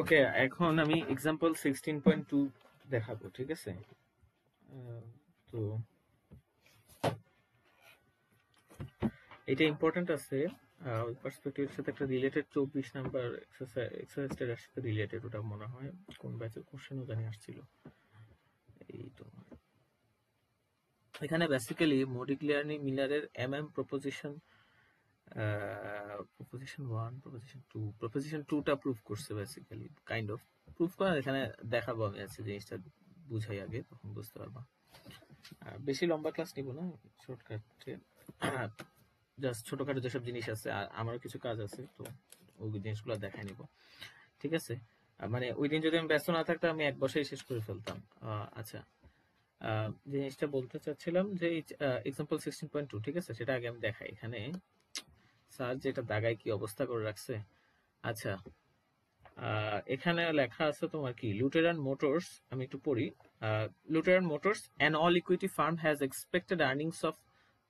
ওকে, এখন আমি এক্সাম্পল 16.2 দেখাবো, ঠিক আছে? তো এটা ইম্পর্টেন্ট আছে, ওই পার্সপেক্টিভের সাথে একটা রিলেটেড 24 নাম্বার এক্সারসাইজটার সাথে রিলেটেড, ওটা মনে হয় কোন ব্যাচের কোশ্চেনও জানি আসছিল। এই তো এখানে বেসিক্যালি মডিগ্লিয়ানি মিলারের প্রপোজিশন 1, প্রপোজিশন 2টা প্রুফ করছে বেসিক্যালি, কাইন্ড অফ প্রুফ করা। এখানে দেখাবো আমি আছে জিনিসটা বুঝাই আগে, তখন বুঝতে পারবা। বেশি লম্বা ক্লাস নিব না, শর্টকাটে জাস্ট ছোটখাটো যেসব জিনিস আছে, আর আমারও কিছু কাজ আছে, তো ওই জিনিসগুলো দেখাই নিব, ঠিক আছে? মানে ওই দিন যদি আমি ব্যস্ত না থাকতাম আমি এক বসেই শেষ করে ফেলতাম। আচ্ছা, জিনিসটা বলতে চাচ্ছিলাম যে এক্সাম্পল 16.2, ঠিক আছে? সেটা আগে আমি দেখাই। এখানে স্যার যেটা দাগায় কি অবস্থা করে রাখছে। আচ্ছা, এখানে লেখা আছে তোমার কি, লুটেরান মোটরস, আমি একটু পড়ি। Lutheran motors, an all equity firm has expected earnings of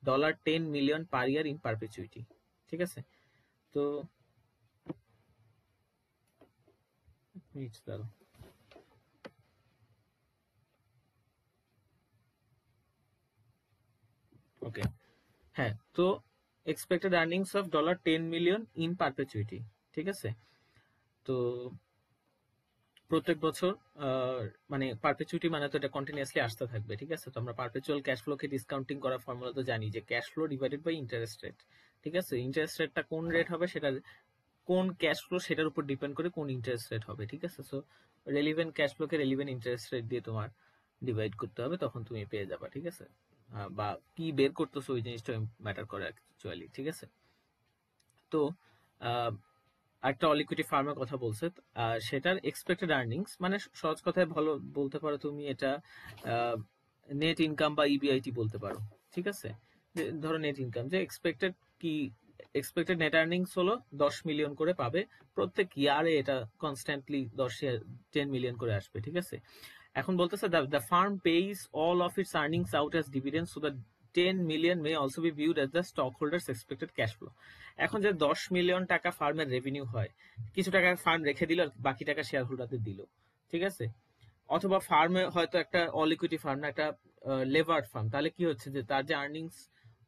$10 million per year in perpetuity, ঠিক আছে? তো ওকে, হ্যাঁ, তো expected earnings of $10 million in perpetuity, ঠিক আছে? তো প্রত্যেক বছর মানে পারপেচুইটি মানে তো এটা কন্টিনিউয়াসলি আসতে থাকবে, ঠিক আছে? তো আমরা পারপেচুয়াল ক্যাশ ফ্লোকে ডিসকাউন্টিং করার ফর্মুলা তো জানি যে cash flow divided by interest rate, ঠিক আছে? ইন্টারেস্ট রেটটা কোন রেট হবে, সেটা কোন ক্যাশ ফ্লো সেটার উপর ডিপেন্ড করে কোন ইন্টারেস্ট রেট হবে, ঠিক আছে? সো রেলিভেন্ট ক্যাশ ফ্লোকে রেলিভেন্ট ইন্টারেস্ট রেট দিয়ে তোমার ডিভাইড করতে হবে, তখন তুমি পেয়ে যাবা, ঠিক আছে? বা কি বের করতেছো ওই জিনিসটা ম্যাটার করে অ্যাকচুয়ালি, ঠিক আছে? তো একটা অল ইকুইটি ফার্মের কথা বলছে, সেটার এক্সপেক্টেড আর্নিংস মানে সহজ কথায় ভালো বলতে পারো তুমি, এটা নেট ইনকাম বা ইবিআইটি বলতে পারো, ঠিক আছে? ধরো নেট ইনকাম, যে এক্সপেক্টেড কি, এক্সপেক্টেড নেট আর্নিংস হলো 10 মিলিয়ন করে পাবে প্রত্যেক ইয়ারে, এটা কনস্ট্যান্টলি 10 মিলিয়ন করে আসবে, ঠিক আছে? এখন বলতেছে the farm page all of its earnings out as dividend, so the 10 million may also be viewed as the stockholders expected cash flow. এখন যে 10 মিলিয়ন টাকা ফার্মের রেভিনিউ হয়, কিছু টাকা ফার্ম রেখে দিল আর বাকি টাকা শেয়ার হোল্ডারদের দিল, ঠিক আছে? অথবা ফার্মে হয়তো একটা অল ইকুইটি ফার্ম না, একটা লেভার্ড ফার্ম, তাহলে কি হচ্ছে যে তার যে আর্নিংস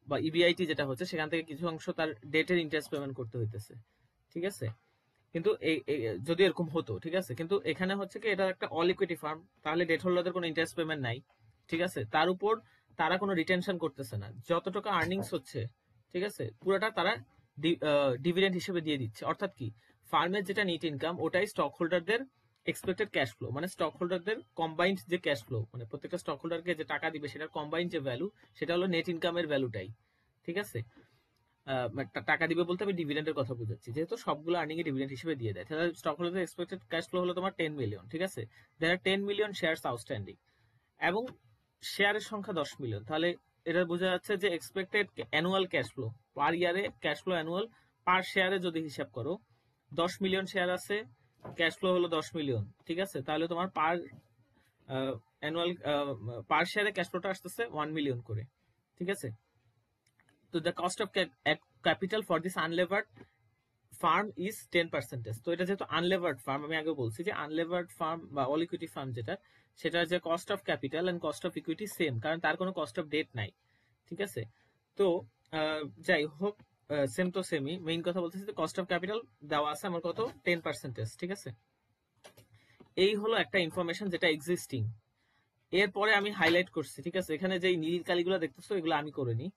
বা ইবিআইটি যেটা হচ্ছে, সেখান থেকে কিছু অংশ তার ডেটের ইন্টারেস্ট পেমেন্ট করতে হইতেছে, ঠিক আছে? কিন্তু যদি এরকম হতো, ঠিক আছে, কিন্তু এখানে হচ্ছে কি, এটা একটা অল ইকুইটি ফার্ম, তাহলে ডেট হোল্ডারদের কোনো ইন্টারেস্ট পেমেন্ট নাই, ঠিক আছে? তার উপর তারা কোনো রিটেনশন করতেছে না, যতটুকু আর্নিংস হচ্ছে, ঠিক আছে, পুরোটা তারা ডিভিডেন্ড হিসেবে দিয়ে দিচ্ছে। অর্থাৎ কি, ফার্মের যেটা নেট ইনকাম ওটাই স্টক হোল্ডারদের এক্সপেক্টেড ক্যাশ ফ্লো, মানে স্টক হোল্ডারদের কম্বাইন্ড যে ক্যাশ ফ্লো, মানে প্রত্যেকটা স্টক হোল্ডারকে যে টাকা দিবে সেটার কম্বাইন্ড যে ভ্যালু, সেটা হলো নেট ইনকামের ভ্যালুটাই, ঠিক আছে? টাকা দিবে বলতে আমি ডিভিডেন্ডের কথা বুঝাচ্ছি, যেহেতু সবগুলো আর্নিং এ ডিভিডেন্ড হিসেবে দিয়ে দেয়। তাহলে stock holder expected cash flow হলো তোমার 10 মিলিয়ন, ঠিক আছে? দেয়ার আর 10 মিলিয়ন শেয়ারস আউটস্ট্যান্ডিং এবং শেয়ারের সংখ্যা 10 মিলিয়ন। তাহলে এটা বোঝা যাচ্ছে যে এক্সপেক্টেড অ্যানুয়াল ক্যাশ ফ্লো পার ইয়ারে, ক্যাশ ফ্লো অ্যানুয়াল পার শেয়ারে যদি হিসাব করো, 10 মিলিয়ন শেয়ার আছে, ক্যাশ ফ্লো হলো 10 মিলিয়ন, ঠিক আছে? তাহলে তোমার পার অ্যানুয়াল পার শেয়ারে ক্যাশ ফ্লোটা আসতেছে 1 মিলিয়ন করে, ঠিক আছে? তো the cost of capital for this unlevered firm is 10%। তো এটা যেহেতু আনলেভার্ড ফার্ম, আমি আগে বলছি যে আনলেভার্ড ফার্ম বা অল ইকুইটি ফার্ম যেটা, সেটার যে cost of capital and cost of equity same, কারণ তার কোনো কস্ট অফ ডেট নাই, ঠিক আছে? তো যাই হোক, সেম তো সেমই, মেইন কথা বলতেছি যে কস্ট অফ ক্যাপিটাল দেওয়া আছে আমার কত, 10%, ঠিক আছে? এই হলো একটা ইনফরমেশন যেটা এক্সিস্টিং। এরপরে আমি হাইলাইট করছি, ঠিক আছে? এখানে যে নীল কালিগুলো দেখতেছো এগুলো আমি করিনি,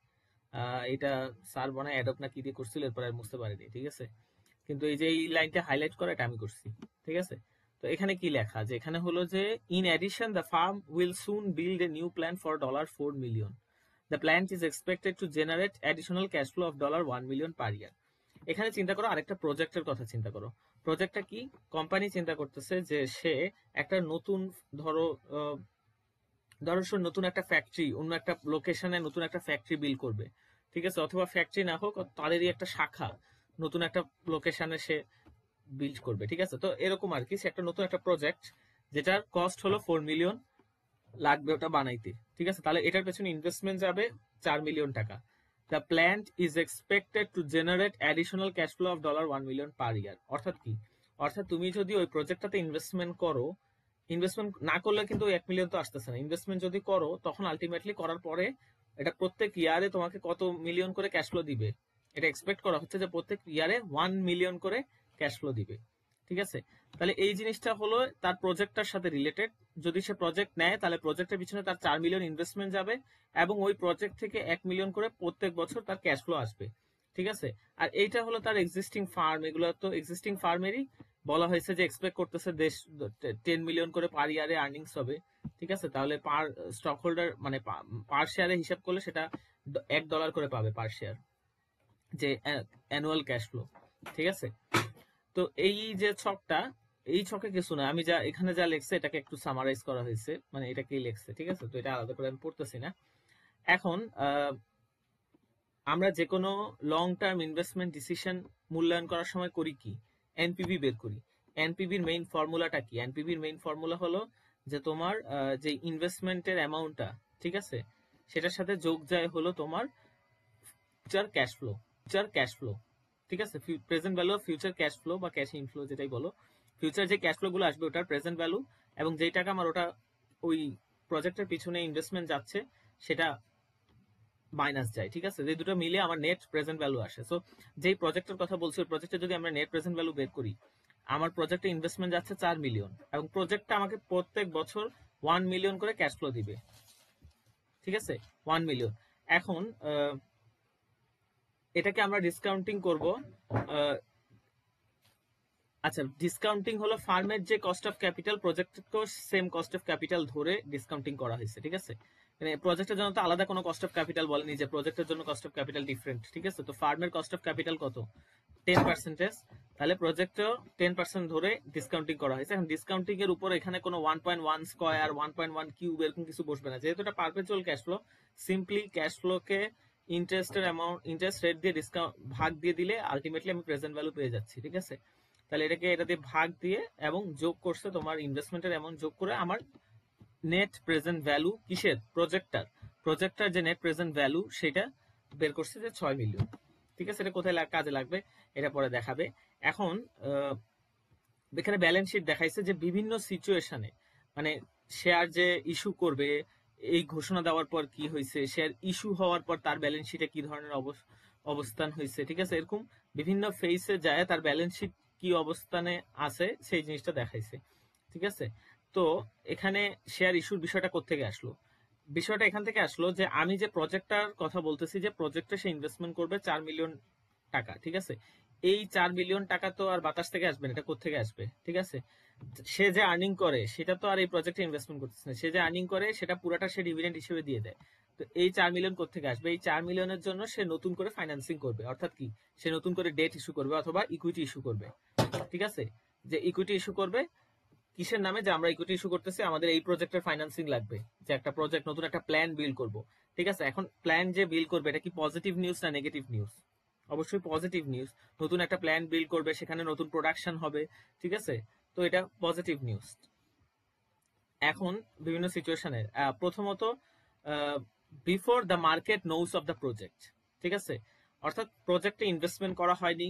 এটা স্যার বানায় অ্যাডপ না কি দিয়ে করছিল, এরপর আর বুঝতে পারিনি, ঠিক আছে? কিন্তু এই যে এই লাইনটা হাইলাইট করা, এটা আমি করছি, ঠিক আছে? তো এখানে কি লেখা, যে এখানে হলো যে in addition the firm will soon build a new plan for $4 million. The plant is expected to generate additional cash flow of $1 million per year. এখানে চিন্তা করো আরেকটা প্রজেক্টের কথা চিন্তা করো। প্রজেক্টটা কি, কোম্পানি চিন্তা করতেছে যে সে একটা নতুন, ধরো নতুন একটা ফ্যাক্টরি, অন্য একটা লোকেশনে নতুন একটা ফ্যাক্টরি বিল্ড করবে, ঠিক আছে? অথবা ফ্যাক্টরি না হোক, তাদেরই একটা শাখা নতুন একটা লোকেশনে সে বিল্ড করবে, ঠিক আছে? তো এরকম আর কি, সে একটা নতুন একটা প্রজেক্ট যেটার কস্ট হলো 4 মিলিয়ন লাগবে ওটা বানাইতে, ঠিক আছে? তাহলে এটার পেছনে ইনভেস্টমেন্ট যাবে 4 মিলিয়ন টাকা। The plant is expected to generate additional cash flow of $1 million per year. অর্থাৎ কি, অর্থাৎ তুমি যদি ওই প্রজেক্টটাতে ইনভেস্টমেন্ট করো, ইনভেস্টমেন্ট না করলে কিন্তু 1 মিলিয়ন তো আসতেছে না। ইনভেস্টমেন্ট যদি করো তখন আলটিমেটলি করার পরে এটা প্রত্যেক ইয়ারে তোমাকে কত মিলিয়ন করে ক্যাশ ফ্লো দিবে, এটা এক্সপেক্ট করা হচ্ছে যে প্রত্যেক ইয়ারে 1 মিলিয়ন করে ক্যাশ ফ্লো দিবে। ঠিক আছে, তাহলে এই জিনিসটা হলো তার প্রজেক্টটার সাথে রিলেটেড। যদি সে প্রজেক্ট নেয় তাহলে প্রজেক্টের পিছনে তার 4 মিলিয়ন ইনভেস্টমেন্ট যাবে এবং ওই প্রজেক্ট থেকে 1 মিলিয়ন করে প্রত্যেক বছর তার ক্যাশ ফ্লো আসবে। ঠিক আছে, আর এইটা হলো তার এক্সিস্টিং ফার্ম, এগুলো তো এক্সিস্টিং ফার্মেরই বলা হয়েছে যে এক্সপেক্ট করতেছে 10 মিলিয়ন করে পার ইয়ারে আর্নিংস হবে। ঠিক আছে, তাহলে পার স্টক হোল্ডার মানে পার শেয়ারে হিসাব করলে সেটা $1 করে পাবে পার শেয়ার, যে অ্যানুয়াল ক্যাশ ফ্লো। ঠিক আছে, তো এই যে ছকটা, এই ছকে কিছু না, আমি যা এখানে যা লেখছে এটাকে একটু সামারাইজ করা হয়েছে, মানে এটাকেই লেখছে। ঠিক আছে, তো এটা আলাদা করে আমি পড়তেছি না। এখন আমরা যে কোনো লং টার্ম ইনভেস্টমেন্ট ডিসিশন মূল্যায়ন করার সময় করি কি, এনপিভি বের করি। এনপিভির মেইন ফর্মুলাটা কি? এনপিভির মেইন ফর্মুলা হলো যে তোমার যে ইনভেস্টমেন্টের অ্যামাউন্টটা, ঠিক আছে, সেটার সাথে যোগ যায় হলো তোমার future cash flow. Future cash flow, ঠিক আছে, present value of future cash flow বা ক্যাশ ইনফ্লো যেটাই বলো, ফিউচার যে ক্যাশ ফ্লো গুলো আসবে ওটার প্রেজেন্ট ভ্যালু, এবং যেই টাকা আমার ওটা ওই প্রজেক্টের পিছনে ইনভেস্টমেন্ট যাচ্ছে সেটা মাইনাস যায়। ঠিক আছে, যে দুটো মিলে আমার নেট প্রেজেন্ট ভ্যালু আসে। সো যেই প্রজেক্টের কথা বলছি ওই প্রজেক্টে যদি আমরা নেট প্রেজেন্ট ভ্যালু বের করি, আমার প্রজেক্টে ইনভেস্টমেন্ট যাচ্ছে 4 মিলিয়ন এবং প্রজেক্টটা আমাকে প্রত্যেক বছর 1 মিলিয়ন করে ক্যাশ ফ্লো দিবে। ঠিক আছে, 1 মিলিয়ন। এখন এটাকে আমরা ডিসকাউন্টিং করব। আচ্ছা, ডিসকাউন্টিং হলো ফার্মের যে কস্ট অফ ক্যাপিটাল, প্রজেক্টকেও সেম কস্ট অফ ক্যাপিটাল ধরে ডিসকাউন্টিং করা হয়েছে। ঠিক আছে, মানে প্রজেক্টের জন্য তো আলাদা কোনো কস্ট অফ ক্যাপিটাল বলেনি যে প্রজেক্টের জন্য কস্ট অফ ক্যাপিটাল ডিফারেন্ট। ঠিক আছে, তো ফার্মের কস্ট অফ ক্যাপিটাল কত? 10%, তাহলে প্রজেক্টেও 10% ধরে ডিসকাউন্টিং করা হয়েছে। এখন ডিসকাউন্টিং এর উপর এখানে কোনো 1.1 স্কয়ার, 1.1 কিউব এরকম কিছু বসবে না, যেহেতু এটা perpetual cash flow. Simply cash ফ্লোকে ইন্টারেস্টের অ্যামাউন্ট, ইন্টারেস্ট রেট দিয়ে ডিসকাউন্ট ভাগ দিয়ে দিলে আলটিমেটলি আমি প্রেজেন্ট ভ্যালু পেয়ে যাচ্ছি। ঠিক আছে, তাহলে এটাকে এটা দিয়ে ভাগ দিয়ে এবং যোগ করছে তোমার ইনভেস্টমেন্টের অ্যামাউন্ট যোগ করে আমার নেট প্রেজেন্ট ভ্যালু কিসের? প্রজেক্টটার যে নেট প্রেজেন্ট ভ্যালু সেটা বের করছে যে 6 মিলিয়ন। ঠিক আছে, এটা কোথায় কাজে লাগবে এটা পরে দেখাবে। এখন এখানে ব্যালেন্স শিট দেখাইছে যে বিভিন্ন সিচুয়েশনে, মানে শেয়ার যে ইস্যু করবে এই ঘোষণা দেওয়ার পর কি হয়েছে, শেয়ার ইস্যু হওয়ার পর তার ব্যালেন্স শিটে কি ধরনের অবস্থান হয়েছে। ঠিক আছে, এরকম বিভিন্ন ফেসে যায় তার ব্যালেন্স শিট কি অবস্থানে আছে সেই জিনিসটা দেখাইছে। ঠিক আছে, তো এখানে শেয়ার ইস্যুর বিষয়টা কোত্থেকে আসলো? বিষয়টা এখান থেকে আসলো যে আমি যে প্রজেক্টটার কথা বলতেছি, যে প্রজেক্টে সে ইনভেস্টমেন্ট করবে 4 মিলিয়ন টাকা। ঠিক আছে, এই 4 মিলিয়ন টাকা তো আর বাতাস থেকে আসবে না, এটা কোত্থেকে আসবে? ঠিক আছে, সে যে আর্নিং করে সেটা তো আর এই প্রজেক্টে ইনভেস্টমেন্ট করতেছে না, সে যে আর্নিং করে সেটা পুরাটা সে ডিভিডেন্ড হিসেবে দিয়ে দেয়। তো এই 4 মিলিয়ন কোত্থেকে আসবে? এই 4 মিলিয়নের জন্য সে নতুন করে ফাইন্যান্সিং করবে, অর্থাৎ কি, সে নতুন করে ডেট ইস্যু করবে অথবা ইকুইটি ইস্যু করবে। ঠিক আছে, যে ইকুইটি ইস্যু করবে কিসের নামে? যে আমরা ইকুইটি ইস্যু করতেছি, আমাদের এই প্রজেক্টের ফাইন্যান্সিং লাগবে, যে একটা প্রজেক্ট নতুন একটা প্ল্যান বিল্ড করব। ঠিক আছে, এখন প্ল্যান যে বিল্ড করবে এটা কি পজিটিভ নিউজ না নেগেটিভ নিউজ? অবশ্যই পজিটিভ নিউজ। নতুন একটা প্ল্যান বিল্ড করবে, সেখানে নতুন প্রোডাকশন হবে। ঠিক আছে, তো এটা পজিটিভ নিউজ। এখন বিভিন্ন সিচুয়েশনে প্রথমত before the market knows of the project. ঠিক আছে, অর্থাৎ প্রজেক্টে ইনভেস্টমেন্ট করা হয়নি,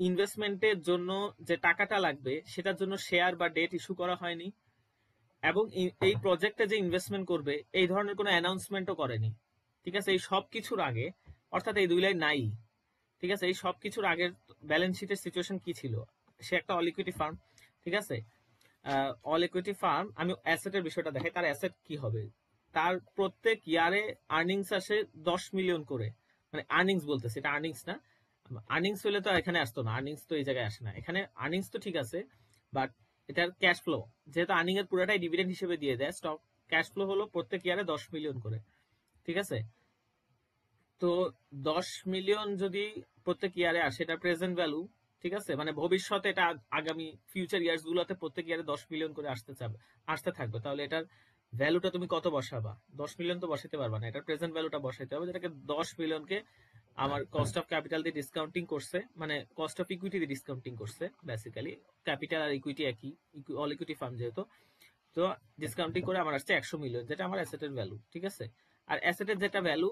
ইনভেস্টমেন্টের জন্য যে টাকাটা লাগবে সেটার জন্য শেয়ার বা ডেট ইস্যু করা হয়নি, এবং এই প্রজেক্টে যে ইনভেস্টমেন্ট করবে এই ধরনের কোনো অ্যানাউন্সমেন্টও করেনি। ঠিক আছে, এই সব কিছুর আগে, অর্থাৎ এই দুই লাইন নাই। ঠিক আছে, এই সব কিছুর আগের ব্যালেন্স শিটের সিচুয়েশন কি ছিল? সে একটা অল ইকুইটি ফার্ম। ঠিক আছে, অল ইকুইটি ফার্ম, আমি অ্যাসেটের বিষয়টা দেখাই। তার অ্যাসেট কি হবে? তার প্রত্যেক ইয়ারে আর্নিংস আসে 10 মিলিয়ন করে, মানে আর্নিংস বলতেছে, এটা আর্নিংস না। আর্নিংস হলে তো এখানে আসতো না, আর্নিংস তো এই জায়গায় আসে না। এখানে আর্নিংস তো ঠিক আছে, বাট এটার ক্যাশ ফ্লো, যেহেতু আর্নিং এর পুরোটাই ডিভিডেন্ড হিসেবে দিয়ে দেয়, স্টক ক্যাশ ফ্লো হলো প্রত্যেক ইয়ারে 10 মিলিয়ন করে। ঠিক আছে, তো 10 মিলিয়ন যদি প্রত্যেক ইয়ারে আসে, এটা প্রেজেন্ট ভ্যালু। ঠিক আছে, মানে ভবিষ্যতে এটা আগামী ফিউচার ইয়ার্স গুলোতে প্রত্যেক ইয়ারে 10 মিলিয়ন করে আসতে থাকবে। তাহলে এটার ভ্যালুটা তুমি কত বসাবা? 10 মিলিয়ন তো বসাতে পারবা না, এটার প্রেজেন্ট ভ্যালুটা বসাইতে হবে, যেটাকে 10 মিলিয়নকে আমার কস্ট অফ ক্যাপিটাল দিয়ে ডিসকাউন্টিং করছে, মানে কস্ট অফ ইকুইটি দিয়ে ডিসকাউন্টিং করছে। বেসিক্যালি ক্যাপিটাল আর ইকুইটি একই, অল ইকুইটি ফার্ম যেহেতু, তো ডিসকাউন্টিং করে আমার আসছে 100 মিলিয়ন, যেটা আমার অ্যাসেটের ভ্যালু। ঠিক আছে, আর অ্যাসেটের যেটা ভ্যালু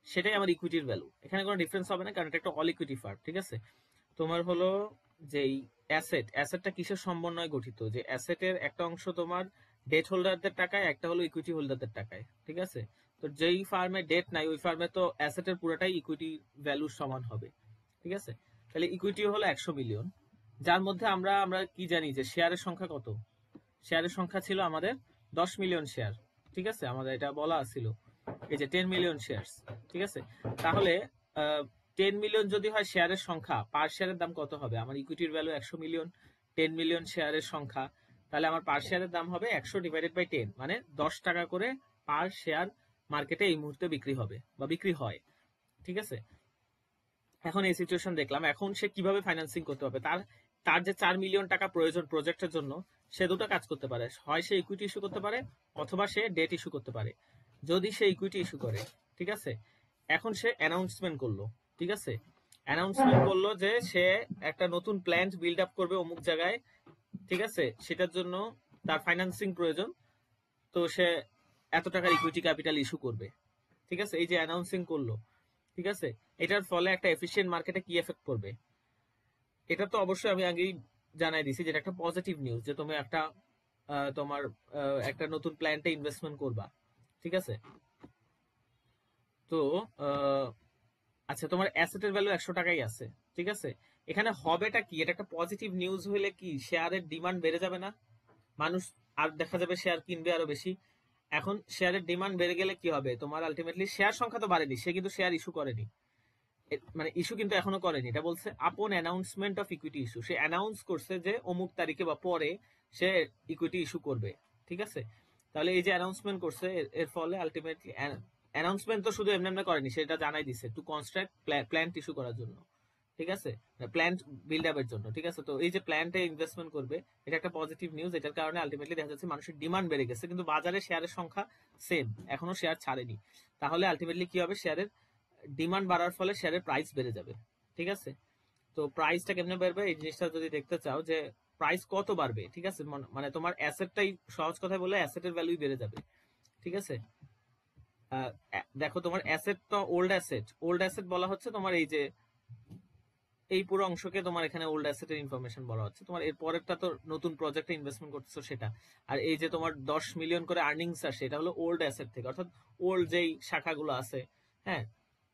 সেটাই আমার ইকুইটির ভ্যালু, এখানে কোনো ডিফারেন্স হবে না, কারণ এটা একটা অল ইকুইটি ফার্ম। ঠিক আছে, তোমার হলো যেই অ্যাসেটটা কিসের সমন্বয়ে গঠিত, যে অ্যাসেটের একটা অংশ তোমার ডেট হোল্ডারদের টাকায়, একটা হলো ইকুইটি হোল্ডারদের টাকায়, ঠিক আছে? তো যেই ফার্মে ডেট নাই ওই ফার্মে তো অ্যাসেটের পুরোটাই ইকুইটি ভ্যালুর সমান হবে, ঠিক আছে? তাহলে ইকুইটি হলো 100 মিলিয়ন, যার মধ্যে আমরা আমরা কি জানি যে শেয়ারের সংখ্যা কত? শেয়ারের সংখ্যা ছিল আমাদের 10 মিলিয়ন শেয়ার, ঠিক আছে? আমাদের এটা বলা ছিল এই যে 10 মিলিয়ন শেয়ারস, ঠিক আছে? তাহলে 10 মিলিয়ন যদি হয় শেয়ারের সংখ্যা, পার শেয়ারের দাম কত হবে? আমার ইকুইটির ভ্যালু 100 মিলিয়ন, 10 মিলিয়ন শেয়ারের সংখ্যা, তাহলে আমার পার শেয়ারের দাম হবে 100 ÷ 10, মানে 10 টাকা করে পার শেয়ার মার্কেটে এই মুহূর্তে বিক্রি হবে বা বিক্রি হয়, ঠিক আছে? এখন এই সিচুয়েশন দেখলাম, এখন সে কিভাবে ফাইন্যান্সিং করতে হবে? তার তার যে 4 মিলিয়ন টাকা প্রয়োজন প্রজেক্টের জন্য, সে দুটো কাজ করতে পারে, হয় সে ইকুইটি ইস্যু করতে পারে অথবা সে ডেট ইস্যু করতে পারে। যদি সে ইকুইটি ইস্যু করে, ঠিক আছে, এখন সে অ্যানাউন্সমেন্ট করলো, ঠিক আছে, অ্যানাউন্সমেন্ট করলো যে সে একটা নতুন প্ল্যান্ট বিল্ড আপ করবে অমুক জায়গায়, ঠিক আছে, সেটার জন্য তার ফাইন্যান্সিং প্রয়োজন, তো সে এত টাকার ইকুইটি ক্যাপিটাল ইস্যু করবে, ঠিক আছে? এই যে অ্যানাউন্সিং করলো, ঠিক আছে, এটার ফলে একটা এফিশিয়েন্ট মার্কেটে কি এফেক্ট করবে? এটা তো অবশ্যই আমি আগেই জানাই দিছি, যেটা একটা পজিটিভ নিউজ, যে তুমি একটা তোমার একটা নতুন প্ল্যান্টে ইনভেস্টমেন্ট করবা, ঠিক আছে? তো আহ, আচ্ছা, তোমার অ্যাসেটের ভ্যালু 100 টাকাই আছে, ঠিক আছে? এখানে হবেটা কি? এটা একটা পজিটিভ নিউজ হলে কি শেয়ারের ডিমান্ড বেড়ে যাবে না? মানুষ আর দেখা যাবে শেয়ার কিনবে আরো বেশি। এখন শেয়ারের ডিমান্ড বেড়ে গেলে কি হবে? তোমার আলটিমেটলি শেয়ার সংখ্যা তো বাড়েনি, সে কিন্তু শেয়ার ইস্যু করেনি, মানে ইস্যু কিন্তু এখনো করেনি, এটা বলছে আপন announcement of equity issue, say announce করছে যে অমুক তারিখে বা পরে সে ইকুইটি ইস্যু করবে, ঠিক আছে? তাহলে এই যে অ্যানাউন্সমেন্ট করছে, এর ফলে আলটিমেটলি অ্যানাউন্সমেন্ট তো শুধু এমনি এমনি করেনি, সেটা জানাই দিছে টু কনস্ট্রাক্ট প্ল্যান্ট ইস্যু করার জন্য, ঠিক আছে, প্ল্যান্ট বিল্ড আপের জন্য, ঠিক আছে? তো এই যে প্ল্যান্টে ইনভেস্টমেন্ট করবে, এটা একটা পজিটিভ নিউজ, এটার কারণে আলটিমেটলি দেখা যাচ্ছে মানুষের ডিমান্ড বেড়ে গেছে, কিন্তু বাজারে শেয়ারের সংখ্যা সেম, এখনো শেয়ার ছাড়েনি। তাহলে আলটিমেটলি কি হবে? শেয়ারের ডিমান্ড বাড়ার ফলে শেয়ারের প্রাইস বেড়ে যাবে, ঠিক আছে? তো প্রাইসটা কেমনে বাড়বে এই জিনিসটা যদি দেখতে চাও, যে প্রাইস কত বাড়বে, ঠিক আছে, মানে তোমার অ্যাসেটটাই, সহজ কথায় বললে অ্যাসেটের ভ্যালুই বেড়ে যাবে, ঠিক আছে? দেখো তোমার অ্যাসেট তো ওল্ড অ্যাসেট বলা হচ্ছে তোমার এই যে এই পুরো অংশকে তোমার এখানে ওল্ড অ্যাসেটের ইনফরমেশন বলা হচ্ছে, তোমার এর পরেরটা তো নতুন প্রজেক্টে ইনভেস্টমেন্ট করতেছো সেটা। আর এই যে তোমার 10 মিলিয়ন করে আর্নিংস আসে, এটা হলো ওল্ড অ্যাসেট থেকে, অর্থাৎ ওল্ড যেই শাখাগুলো আছে, হ্যাঁ,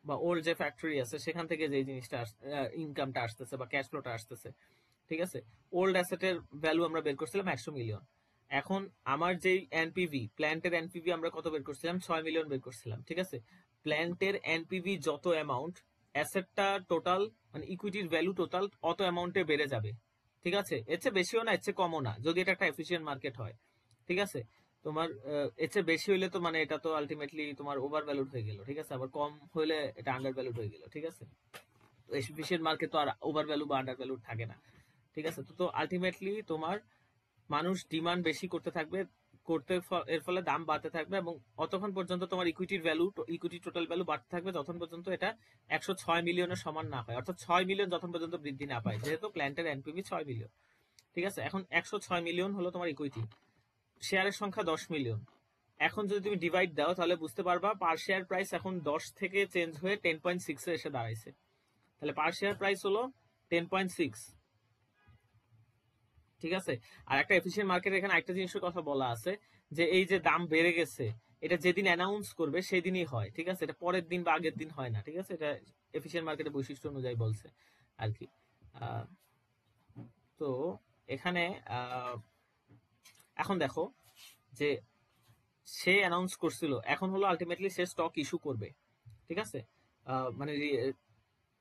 বা ওল্ড যে ফ্যাক্টরি আছে সেখান থেকে যে জিনিসটা ইনকামটা আসতেছে বা ক্যাশ ফ্লোটা আসতেছে, ঠিক আছে? ওল্ড অ্যাসেটের ভ্যালু আমরা বের করছিলাম 100 মিলিয়ন। এখন আমার যেই এনপিভি, প্ল্যান্টের এনপিভি আমরা কত বের করছিলাম? 6 মিলিয়ন বের করছিলাম, ঠিক আছে? প্ল্যান্টের এনপিভি যত অ্যামাউন্ট, অ্যাসেটটা টোটাল, মানে ইকুইটির ভ্যালু টোটাল অত অ্যামাউন্টে বেড়ে যাবে, ঠিক আছে? এর চেয়ে বেশিও না, এর চেয়ে কমও না, যদি এটা একটা এফিসিয়েন্ট মার্কেট হয়, ঠিক আছে? তোমার এর চেয়ে বেশি হইলে তো মানে এটা তো আলটিমেটলি তোমার ওভার ভ্যালুড হয়ে গেল, ঠিক আছে? আবার কম হইলে এটা আন্ডার ভ্যালুড হয়ে গেল, ঠিক আছে? তো এফিসিয়েন্ট মার্কেট তো আর ওভার ভ্যালু বা আন্ডার ভ্যালুড থাকে না, ঠিক আছে? তো আলটিমেটলি তোমার মানুষ ডিমান্ড বেশি করতে থাকবে, এর ফলে দাম বাড়তে থাকবে, এবং অতক্ষণ পর্যন্ত তোমার ইকুইটি টোটাল ভ্যালু বাড়তে থাকবে যতক্ষণ পর্যন্ত এটা 106 মিলিয়নের সমান না হয়, অর্থাৎ 6 মিলিয়ন যতক্ষণ পর্যন্ত বৃদ্ধি না পায়, যেহেতু প্ল্যান্টের এনপিভি 6 মিলিয়ন, ঠিক আছে? এখন 106 মিলিয়ন হলো তোমার ইকুইটি, শেয়ারের সংখ্যা 10 মিলিয়ন। এখন যদি তুমি ডিভাইড দাও তাহলে বুঝতে পারবা পার শেয়ার প্রাইস এখন 10 থেকে চেঞ্জ হয়ে 10.6 এ এসে দাঁড়াইছে। তাহলে পার শেয়ার প্রাইস হলো 10.6, ঠিক আছে? আর একটা এফিসিয়েন্ট মার্কেট, এখানে একটা জিনিসের কথা বলা আছে, যে এই যে দাম বেড়ে গেছে, এটা যেদিন অ্যানাউন্স করবে সেদিনই হয়, ঠিক আছে? এটা পরের দিন বা আগের দিন হয় না, ঠিক আছে? এটা এফিসিয়েন্ট মার্কেটের বৈশিষ্ট্য অনুযায়ী বলছে আর কি। আহ, তো এখানে আহ, এখন দেখো যে সে অ্যানাউন্স করছিল, এখন হলো আলটিমেটলি সে স্টক ইস্যু করবে, ঠিক আছে? মানে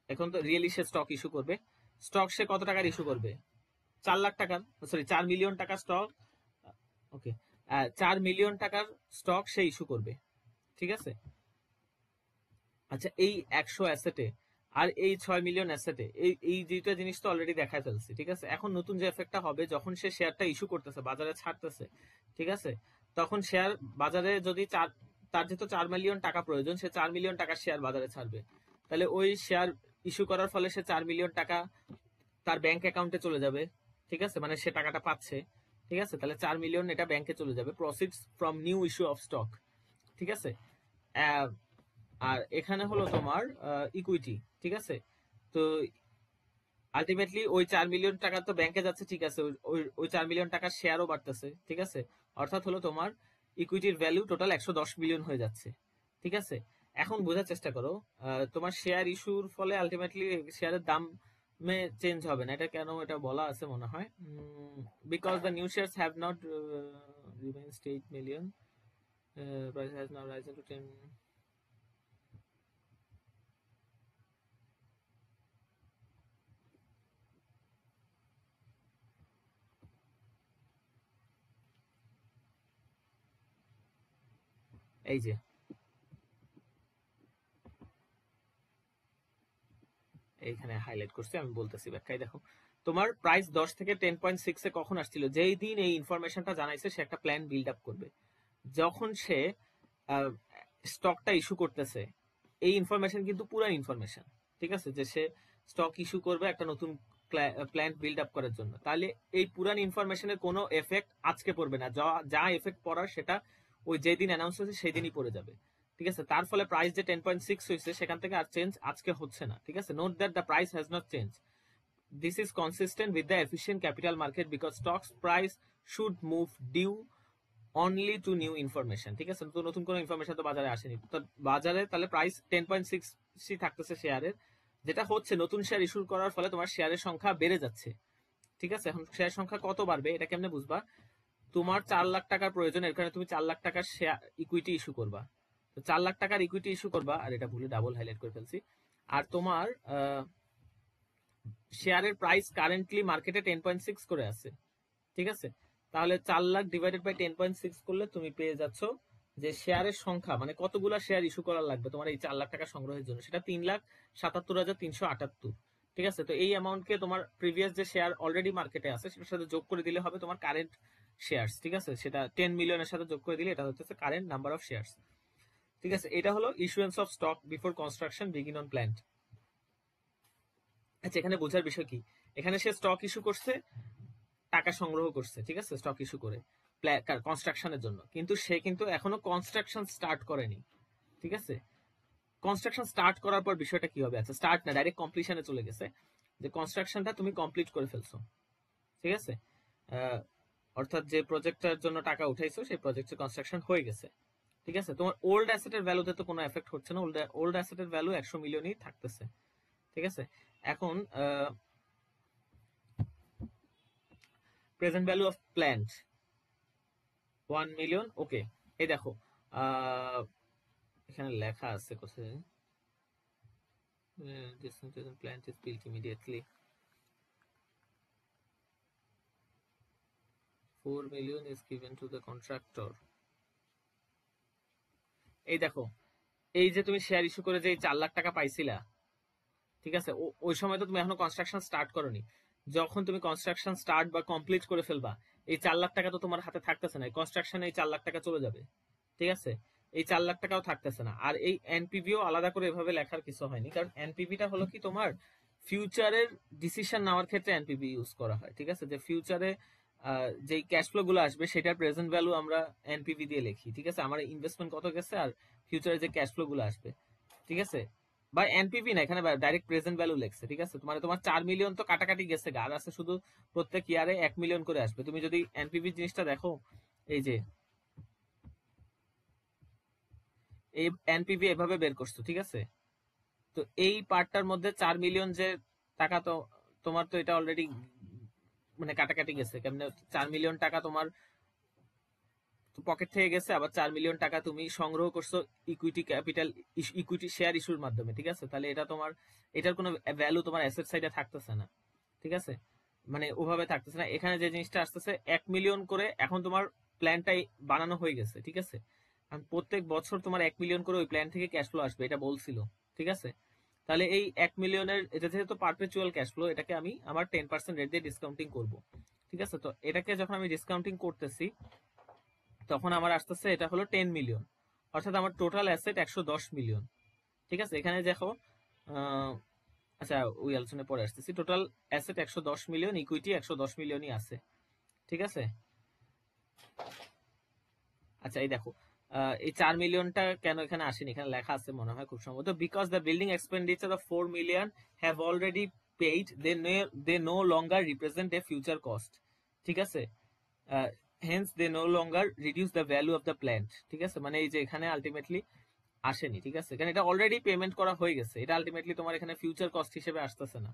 এখন তো রিয়েলি সে স্টক ইস্যু করবে। স্টক সে কত টাকার ইস্যু করবে? 4 লাখ টাকার, সরি 4 মিলিয়ন টাকার স্টক, ওকে, 4 মিলিয়ন টাকার স্টক সে ইস্যু করবে, ঠিক আছে? আচ্ছা, এই 100 অ্যাসেটে আর এই 6 মিলিয়ন অ্যাসেটে এই এই দুইটা জিনিস তো অলরেডি দেখায় ফেলছি, ঠিক আছে? এখন নতুন যে এফেক্টটা হবে, যখন সে শেয়ারটা ইস্যু করতেছে, বাজারে ছাড়তেছে, ঠিক আছে, তখন শেয়ার বাজারে যদি তার যেহেতু 4 মিলিয়ন টাকা প্রয়োজন, সে 4 মিলিয়ন টাকার শেয়ার বাজারে ছাড়বে, তাহলে ওই শেয়ার ইস্যু করার ফলে সে 4 মিলিয়ন টাকা তার ব্যাংক অ্যাকাউন্টে চলে যাবে, ঠিক আছে, মানে সে টাকাটা পাচ্ছে, ঠিক আছে? তাহলে 4 মিলিয়ন এটা ব্যাংকে চলে যাবে, proceeds from new issue of stock, ঠিক আছে? আহ, আর এখানে হলো তোমার ইকুইটি, ঠিক আছে? তো আলটিমেটলি ওই 4 মিলিয়ন টাকা তো ব্যাংকে যাচ্ছে, ঠিক আছে, ওই 4 মিলিয়ন টাকার শেয়ারও বাড়তেছে, ঠিক আছে। অর্থাৎ হলো তোমার ইকুইটির ভ্যালু টোটাল 110 মিলিয়ন হয়ে যাচ্ছে, ঠিক আছে। এখন বোঝার চেষ্টা করো, তোমার শেয়ার ইস্যুর ফলে আলটিমেটলি শেয়ারের দাম চেঞ্জ হবে না, এটা কেন, এটা বলা আছে মনে হয়, because the new shares have not remained 8 million, price has now risen to 10। এই যে এইখানে হাইলাইট করছি, আমি বলতেছি ব্যাখ্যায়, দেখো তোমার প্রাইস 10 থেকে 10.6 এ কখন আসছিল, যেই দিন এই ইনফরমেশনটা জানাইছে সে একটা প্ল্যান বিল্ড আপ করবে, যখন সে স্টকটা ইস্যু করতেছে, এই ইনফরমেশন কিন্তু পুরো ইনফরমেশন, ঠিক আছে, যে সে স্টক ইস্যু করবে একটা নতুন প্ল্যান বিল্ড আপ করার জন্য, তাহলে এই পুরান ইনফরমেশনের কোনো এফেক্ট আজকে পড়বে না, যা এফেক্ট পড়ার সেটা ওই যেদিন অ্যানাউন্স হয়েছে সেই দিনই পড়ে যাবে, ঠিক আছে। তার ফলে প্রাইস যে 10.6 হয়েছে সেখান থেকে আর চেঞ্জ আজকে হচ্ছে না, ঠিক আছে। Note that the price has not change, this is consistent with the efficient capital market because stocks price should move due only to new information, ঠিক আছে। তো নতুন কোনো ইনফরমেশন তো বাজারে আসেনি, তো বাজারে তাহলে প্রাইস 10.6 থাকতেছে শেয়ারের, যেটা হচ্ছে নতুন শেয়ার ইস্যু করার ফলে তোমার শেয়ারের সংখ্যা বেড়ে যাচ্ছে, ঠিক আছে। এখন শেয়ার সংখ্যা কত বাড়বে এটা কেমনে বুঝবা, তোমার 4 লাখ টাকার প্রয়োজন, এর কারণে তুমি 4 লাখ টাকার শেয়ার ইকুইটি ইস্যু করবা, তো 4 লাখ টাকার ইকুইটি ইস্যু করবা, আর এটা ভুলে ডাবল হাইলাইট করে ফেলছি, আর তোমার শেয়ারের প্রাইস কারেন্টলি মার্কেটে 10.6 করে আছে, ঠিক আছে। তাহলে 4 লাখ ডিভাইডেড বাই 10.6 করলে তুমি পেয়ে যাচ্ছ যে শেয়ারের সংখ্যা, মানে কতগুলা শেয়ার ইস্যু করা লাগবে তোমার এই 4 লাখ টাকা সংগ্রহের জন্য, সেটা 3,77,378, ঠিক আছে। তো এই অ্যামাউন্টকে তোমার প্রিভিয়াস যে শেয়ার অলরেডি মার্কেটে আছে সেটার সাথে যোগ করে দিলে হবে তোমার কারেন্ট শেয়ারস, ঠিক আছে। সেটা 10 মিলিয়নের সাথে যোগ করে দিলে এটা হচ্ছে কারেন্ট নাম্বার অফ শেয়ারস, ঠিক আছে। এটা হলো issuance of stock before construction begin on plant. আচ্ছা, এখানে বোঝার বিষয় কি, এখানে সে স্টক ইস্যু করছে, টাকা সংগ্রহ করছে, ঠিক আছে, স্টক ইস্যু করে কনস্ট্রাকশনের জন্য, কিন্তু সে কিন্তু এখনো কনস্ট্রাকশন স্টার্ট করেনি, ঠিক আছে। কনস্ট্রাকশন স্টার্ট করার পর বিষয়টা কি হবে, আচ্ছা স্টার্ট না, ডাইরেক্ট কমপ্লিশনে চলে গেছে, যে কনস্ট্রাকশনটা তুমি কমপ্লিট করে ফেলছো, ঠিক আছে। অর্থাৎ যে প্রজেক্টের জন্য টাকা উঠাইছো সেই প্রজেক্টের কনস্ট্রাকশন হয়ে গেছে, ঠিক আছে। তোমার ওল্ড অ্যাসেটের ভ্যালুতে তো কোনো এফেক্ট হচ্ছে না, ওল্ড অ্যাসেটের ভ্যালু 100 মিলিয়নই থাকতেছে, ঠিক আছে। এখন present value of plant 1 million, okay. এই দেখো এখানে লেখা আছে কোথায়, this plant is built immediately, 4 million is given to the contractor। এই দেখো, এই যে তুমি শেয়ার ইস্যু করে যে 4 লাখ টাকা পাইছিলা, ঠিক আছে, ওই সময় তো তুমি এখনো কনস্ট্রাকশন স্টার্ট করোনি, যখন তুমি কনস্ট্রাকশন স্টার্ট বা কমপ্লিট করে ফেলবা এই 4 লাখ টাকা তো তোমার হাতে থাকতেছে না, কনস্ট্রাকশনে এই 4 লাখ টাকা চলে যাবে, ঠিক আছে। এই 4 লাখ টাকাও থাকতেছে না, আর এই এনপিভিও আলাদা করে এভাবে লেখার কিছু হয়নি, কারণ এনপিভিটা হলো কি তোমার ফিউচারের ডিসিশন নেওয়ার ক্ষেত্রে এনপিভি ইউজ করা হয়, ঠিক আছে। যে ফিউচারে যে ক্যাশ ফ্লো গুলো আসবে সেটার প্রেজেন্ট ভ্যালু আমরা এনপিভি দিয়ে লিখি, ঠিক আছে। আমার ইনভেস্টমেন্ট কত গেছে আর ফিউচারে যে ক্যাশ ফ্লো গুলো আসবে, ঠিক আছে। বা এনপিভি না, এখানে ডাইরেক্ট প্রেজেন্ট ভ্যালু লেখছে, ঠিক আছে। তোমার 4 মিলিয়ন তো কাটাকাটি গেছে, আর আছে শুধু প্রত্যেক ইয়ারে 1 মিলিয়ন করে আসবে। তুমি যদি এনপিভি জিনিসটা দেখো, এই যে এই এনপিভি এভাবে বের করছো, ঠিক আছে। তো এই পার্টটার মধ্যে 4 মিলিয়ন যে টাকা, তো তোমার তো এটা অলরেডি মানে কাটাকাটি গেছে কেমনে, 4 মিলিয়ন টাকা তোমার পকেট থেকে গেছে, আবার 4 মিলিয়ন টাকা তুমি সংগ্রহ করছো ইকুইটি ক্যাপিটাল, ইকুইটি শেয়ার ইস্যুর মাধ্যমে, ঠিক আছে। তাহলে এটা তোমার, এটার কোনো ভ্যালু তোমার অ্যাসেট সাইডে থাকতেছে না, ঠিক আছে, মানে ওভাবে থাকতেছে না। এখানে যে জিনিসটা আসতেছে 1 মিলিয়ন করে, এখন তোমার প্ল্যানটাই বানানো হয়ে গেছে, ঠিক আছে। প্রত্যেক বছর তোমার 1 মিলিয়ন করে ওই প্ল্যান থেকে ক্যাশ ফ্লো আসবে, এটা বলছিল, ঠিক আছে। তাহলে এই 1 মিলিয়নের, এটা যেহেতু পারপেচুয়াল ক্যাশ ফ্লো, এটাকে আমি আমার 10% রেট দিয়ে ডিসকাউন্টিং করব, ঠিক আছে। তো এটাকে যখন আমি ডিসকাউন্টিং করতেছি তখন আমার আসতেছে এটা হলো 10 মিলিয়ন, অর্থাৎ আমার টোটাল অ্যাসেট 110 মিলিয়ন, ঠিক আছে। এখানে দেখো, আচ্ছা ওই আলোচনায় পরে আসতেছি, টোটাল অ্যাসেট 110 মিলিয়ন, ইকুইটি 110 মিলিয়নই আছে, ঠিক আছে। আচ্ছা এই দেখো, এই 4 মিলিয়নটা কেন এখানে আসেনি, এখানে লেখা আছে মনে হয় খুব সম্ভবত, because the building expenditure of 4 million have already paid they no longer represent a future cost, ঠিক আছে, hence they no longer reduce the value of the plant, ঠিক আছে, মানে এই যে এখানে আলটিমেটলি আসেনি, ঠিক আছে, কারণ এটা অলরেডি পেমেন্ট করা হয়ে গেছে, এটা আলটিমেটলি তোমার এখানে ফিউচার কস্ট হিসেবে আসতেছে না,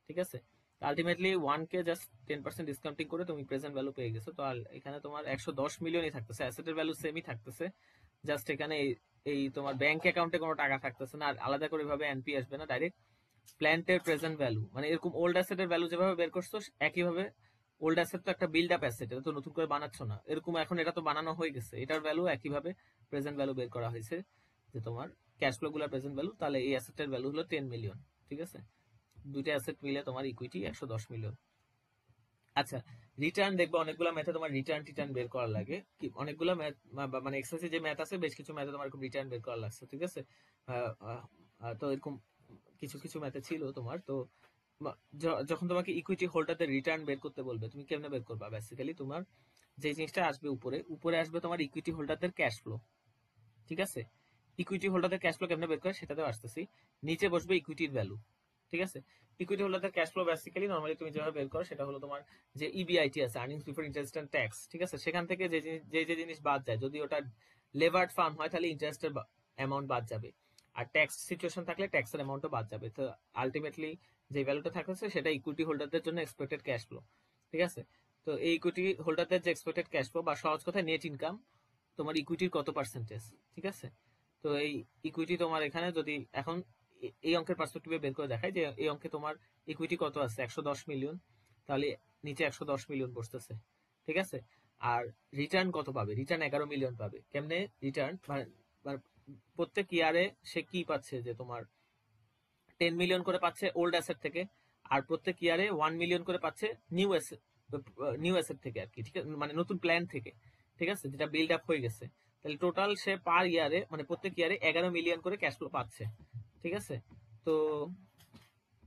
ঠিক আছে, আলটিমেটলি 1K জাস্ট 10% ডিসকাউন্টিং করে তুমি প্রেজেন্ট ভ্যালু পেয়ে গেছো। তো এখানে তোমার 110 মিলিয়নই থাকতেছে, অ্যাসেটের ভ্যালু সেমই থাকতেছে, জাস্ট এখানে এই তোমার ব্যাংক অ্যাকাউন্টে কোনো টাকা থাকতেছে না, আর আলাদা করে ভাবে এনপি আসবে না, ডাইরেক্ট প্ল্যান্টের প্রেজেন্ট ভ্যালু, মানে এরকম ওল্ড অ্যাসেটের ভ্যালু যেভাবে বের করছো একইভাবে ওল্ড অ্যাসেট তো একটা বিল্ড আপ অ্যাসেট, এটা তো নতুন করে বানাচ্ছ না, এরকম এখন এটা তো বানানো হয়ে গেছে, এটার ভ্যালু একইভাবে প্রেজেন্ট ভ্যালু বের করা হয়েছে, যে তোমার ক্যাশ ফ্লো গুলা প্রেজেন্ট ভ্যালু, তাহলে এই অ্যাসেটের ভ্যালু হলো 10 মিলিয়ন, ঠিক আছে, দুইটা অ্যাসেট মিলে তোমার ইকুইটি 110 মিলিয়ন। আচ্ছা, রিটার্ন দেখবো অনেকগুলো ম্যাথে তোমার রিটার্ন বের করা লাগে, কি অনেকগুলো ম্যাথ, মানে এক্সেসে যে ম্যাথ আছে বেশ কিছু ম্যাথে তোমার এরকম রিটার্ন বের করা লাগছে, ঠিক আছে, তো এরকম কিছু কিছু ম্যাথে ছিল তোমার। তো যখন তোমাকে ইকুইটি হোল্ডারদের রিটার্ন বের করতে বলবে, তুমি কেমনে বের করবা? বেসিক্যালি তোমার যে জিনিসটা আসবে উপরে উপরে আসবে তোমার ইকুইটি হোল্ডারদের ক্যাশ ফ্লো, ঠিক আছে, ইকুইটি হোল্ডারদের ক্যাশ ফ্লো কেমনে বের করে সেটাতেও আসতেছি, নিচে বসবে ইকুইটির ভ্যালু, ঠিক আছে, ইকুইটি হোল্ডারদের ক্যাশ ফ্লো বেসিক্যালি নরমালি তুমি যেভাবে বের করো সেটা হলো তোমার যে ইবিআইটি আছে, earnings before interest and tax, ঠিক আছে, সেখান থেকে যে জিনিস বাদ যায়, যদি ওটা লেভার্ড ফার্ম হয় তাহলে ইন্টারেস্টের অ্যামাউন্ট বাদ যাবে, আর ট্যাক্স সিচুয়েশন থাকলে ট্যাক্সের অ্যামাউন্টও বাদ যাবে, তো আলটিমেটলি যে ভ্যালুটা থাকছে সেটা ইকুইটি হোল্ডারদের জন্য এক্সপেক্টেড ক্যাশ ফ্লো, ঠিক আছে, তো এই ইকুইটি হোল্ডারদের যে এক্সপেক্টেড ক্যাশ ফ্লো বা সহজ কথায় নেট ইনকাম তোমার ইকুইটির কত পার্সেন্টেজ, ঠিক আছে, তো এই ইকুইটি তোমার এখানে যদি এখন এই অঙ্কের পার্সপেক্টিভে বের করে দেখায় যে এই অঙ্কে তোমার ইকুইটি কত আছে 110 মিলিয়ন, তাহলে নিচে 110 মিলিয়ন বসতেছে, ঠিক আছে, আর রিটার্ন কত পাবে? রিটার্ন 11 মিলিয়ন পাবে। কেমনে রিটার্ন? মানে প্রত্যেক ইয়ারে সে কি পাচ্ছে, যে তোমার 10 মিলিয়ন করে পাচ্ছে ওল্ড অ্যাসেট থেকে, আর প্রত্যেক ইয়ারে 1 মিলিয়ন করে পাচ্ছে নিউ অ্যাসেট থেকে আর কি, ঠিক আছে, মানে নতুন প্ল্যান থেকে, ঠিক আছে, যেটা বিল্ড আপ হয়ে গেছে, তাহলে টোটাল সে পার ইয়ারে মানে প্রত্যেক ইয়ারে 11 মিলিয়ন করে ক্যাশ ফ্লো পাচ্ছে, ঠিক আছে, তো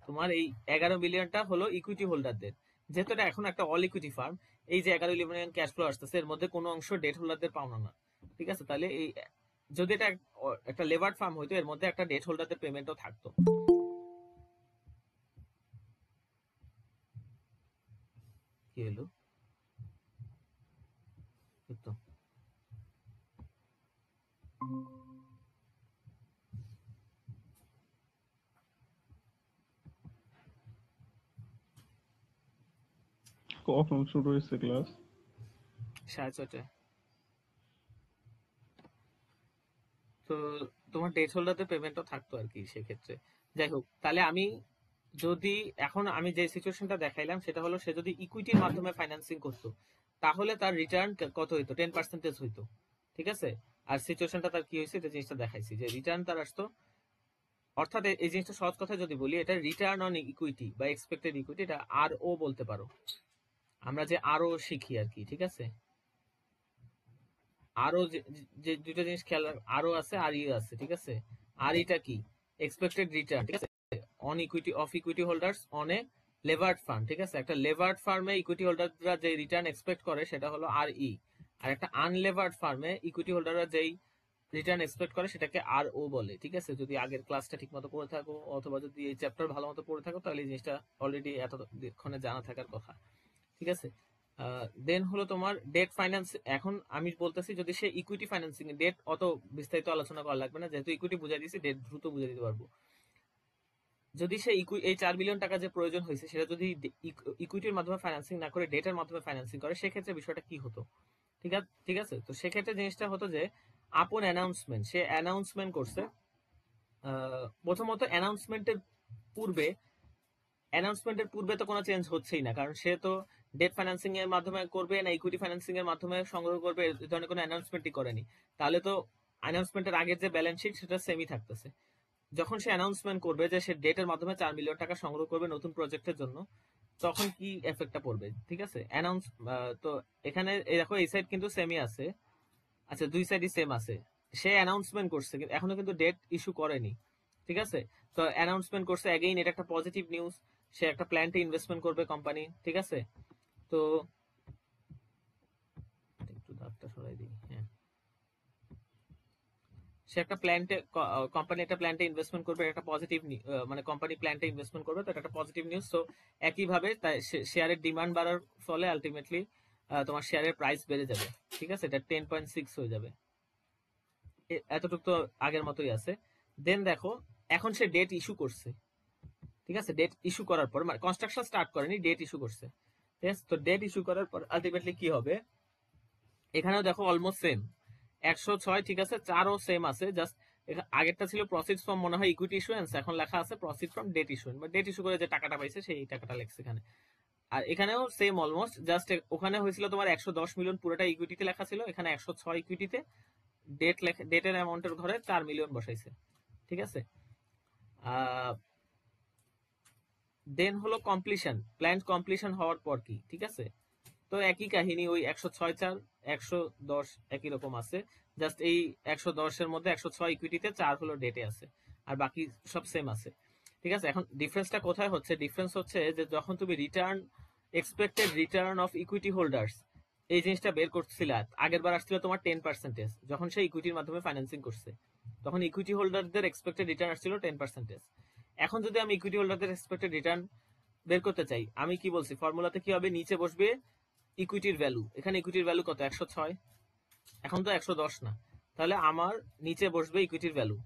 তোমার এই 11 মিলিয়নটা হলো ইকুইটি হোল্ডারদের, যেহেতু এটা এখন একটা অল ইকুইটি ফার্ম, এই যে 11 মিলিয়ন ক্যাশ ফ্লো আসতেছে এর মধ্যে কোনো অংশ ডেট হোল্ডারদের পাওনা না, ঠিক আছে, তাহলে এই যদি এটা একটা লেভার্ড ফার্ম হইতো এর মধ্যে একটা ডেট হোল্ডারদের পেমেন্টও থাকতো। কি হলো? তো কখন শুরু হয়েছে ক্লাস? 6:30। তো তোমার ডেট হোল্ডারদের পেমেন্টও থাকতো আর কি সেক্ষেত্রে। যাই হোক, তাহলে আমি যদি এখন আমি যে সিচুয়েশনটা দেখাইলাম সেটা হলো সে যদি ইকুইটির মাধ্যমে ফাইন্যান্সিং করতো তাহলে তার রিটার্ন কত হইতো? 10% হইতো, ঠিক আছে, আর সিচুয়েশনটা তার কি হয়েছে এটা জিনিসটা দেখাইছি, যে রিটার্ন তার আসতো, অর্থাৎ এই জিনিসটা সহজ কথা যদি বলি, এটা রিটার্ন অন ইকুইটি বা এক্সপেক্টেড ইকুইটি, এটা আর ও বলতে পারো, আমরা যে আরও শিখি আর কি, ঠিক আছে, আরো যে দুটো জিনিস খেয়াল আরো আছে আর ইউ আছে, ঠিক আছে, আর এটা কি এক্সপেক্টেড রিটার্ন, ঠিক আছে, on equity of equity holders on a levered firm, ঠিক আছে, একটা লেভার্ড ফার্মে ইকুইটি হোল্ডাররা যে রিটার্ন এক্সপেক্ট করে সেটা হলো আর ই, আর একটা আনলেভার্ড ফার্মে ইকুইটি হোল্ডাররা যেই রিটার্ন এক্সপেক্ট করে সেটাকে আর ও বলে, ঠিক আছে, যদি আগের ক্লাসটা ঠিক মতো পড়ে থাকো অথবা যদি এই চ্যাপ্টার ভালো মতো পড়ে থাকো তাহলে এই জিনিসটা অলরেডি এতক্ষণে জানা থাকার কথা, ঠিক আছে। দেন হলো তোমার ডেট ফাইন্যান্স, এখন আমি বলতেছি যদি সে ইকুইটি ফাইন্যান্সিং, ডেট অত বিস্তারিত আলোচনা করা লাগবে না, যেহেতু ইকুইটি বুঝাই দিয়েছি, ডেট দ্রুত বুঝাই দিতে পারবো। যদি সে এই 4 বিলিয়ন টাকা যে প্রয়োজন হয়েছে সেটা যদি ইকুইটির মাধ্যমে ফাইন্যান্সিং না করে ডেটের মাধ্যমে ফাইন্যান্সিং করে, সেক্ষেত্রে বিষয়টা কি হতো? ঠিক আছে, তো সেক্ষেত্রে জিনিসটা হতো যে আপন অ্যানাউন্সমেন্ট, সে অ্যানাউন্সমেন্ট করছে, প্রথমত অ্যানাউন্সমেন্টের পূর্বে তো কোনো চেঞ্জ হচ্ছেই না, কারণ সে তো ডেট ফাইন্যান্সিং এর মাধ্যমে করবে না ইকুইটি ফাইন্যান্সিং এর মাধ্যমে সংগ্রহ করবে, এই ধরনের কোনো অ্যানাউন্সমেন্টই করেনি, তাহলে তো অ্যানাউন্সমেন্টের আগের যে ব্যালেন্স শিট সেটা সেমই থাকতেছে। যখন সে অ্যানাউন্সমেন্ট করবে যে সে ডেটের মাধ্যমে 4 মিলিয়ন টাকা সংগ্রহ করবে নতুন প্রজেক্টের জন্য, তখন কি এফেক্টটা পড়বে? ঠিক আছে, তো এখানে দেখো এই সাইড কিন্তু সেমই আছে, আচ্ছা দুই সাইডই সেম আছে, সে অ্যানাউন্সমেন্ট করছে কিন্তু এখনো কিন্তু ডেট ইস্যু করেনি, ঠিক আছে, তো অ্যানাউন্সমেন্ট করছে, অ্যাগেইন এটা একটা পজিটিভ নিউজ, সে একটা প্ল্যান্টে ইনভেস্টমেন্ট করবে কোম্পানি, ঠিক আছে, তো একটু দাঁতটা সরাই দিই, হ্যাঁ, সে একটা প্ল্যান্টে, কোম্পানি একটা প্ল্যান্টে ইনভেস্টমেন্ট করবে, একটা পজিটিভ, মানে কোম্পানি প্ল্যান্টে ইনভেস্টমেন্ট করবে, তো এটা একটা পজিটিভ নিউজ। তো একইভাবে তাই শেয়ারের ডিমান্ড বাড়ার ফলে আলটিমেটলি তোমার শেয়ারের প্রাইস বেড়ে যাবে। ঠিক আছে, এটা 10.6 হয়ে যাবে। এতটুকু তো আগের মতোই আছে। দেন দেখো, এখন সে ডেট ইস্যু করছে। ঠিক আছে, ডেট ইস্যু করার পর, মানে কনস্ট্রাকশন স্টার্ট করেনি, ডেট ইস্যু করছে। ঠিক আছে, তো ডেট ইস্যু করার পর আলটিমেটলি কি হবে, এখানেও দেখো অলমোস্ট সেম 106। ঠিক আছে, চারও সেম আছে, জাস্ট আগেরটা ছিল প্রসিড ফ্রম মনে হয় ইকুইটি ইস্যুয়েন্স, এখন লেখা আছে প্রসিড ফ্রম ডেট ইস্যুয়েন্স, বা ডেট ইস্যু করে যে টাকাটা পাইছে সেই টাকাটা লেখছে এখানে। আর এখানেও সেম অলমোস্ট, জাস্ট ওখানে হয়েছিল তোমার 110 মিলিয়ন পুরোটা ইকুইটিতে লেখা ছিল, এখানে 106 ইকুইটিতে, ডেটের অ্যামাউন্টের ঘরে 4 মিলিয়ন বসাইছে। ঠিক আছে, দেন হলো কমপ্লিশন, প্ল্যান্ট কমপ্লিশন হওয়ার পর কি। ঠিক আছে, তো একই কাহিনী, ওই 106 4 110 একই রকম আছে, জাস্ট এই 110-এর মধ্যে 106 ইকুইটিতে, 4 হলো ডেটে আছে, আর বাকি সব সেম আছে। ঠিক আছে, এখন ডিফারেন্সটা কোথায় হচ্ছে, ডিফারেন্স হচ্ছে যে যখন তুমি return, expected return of equity holders, এই জিনিসটা বের করছিল, আগের বার আসছিল তোমার 10%, যখন সে ইকুইটির মাধ্যমে ফাইন্যান্সিং করছে, তখন ইকুইটি হোল্ডারদের এক্সপেক্টেড রিটার্ন আসছিল 10%। এখন যদি আমি ইকুইটি হোল্ডারদের এক্সপেক্টেড রিটার্ন বের করতে চাই, আমি কি বলছি, ফর্মুলাতে কি হবে, নিচে বসবে ইকুইটির ভ্যালু, এখানে ইকুইটির ভ্যালু কত, 106, এখন তো 110 না, তাহলে আমার নিচে বসবে ইকুইটির ভ্যালু,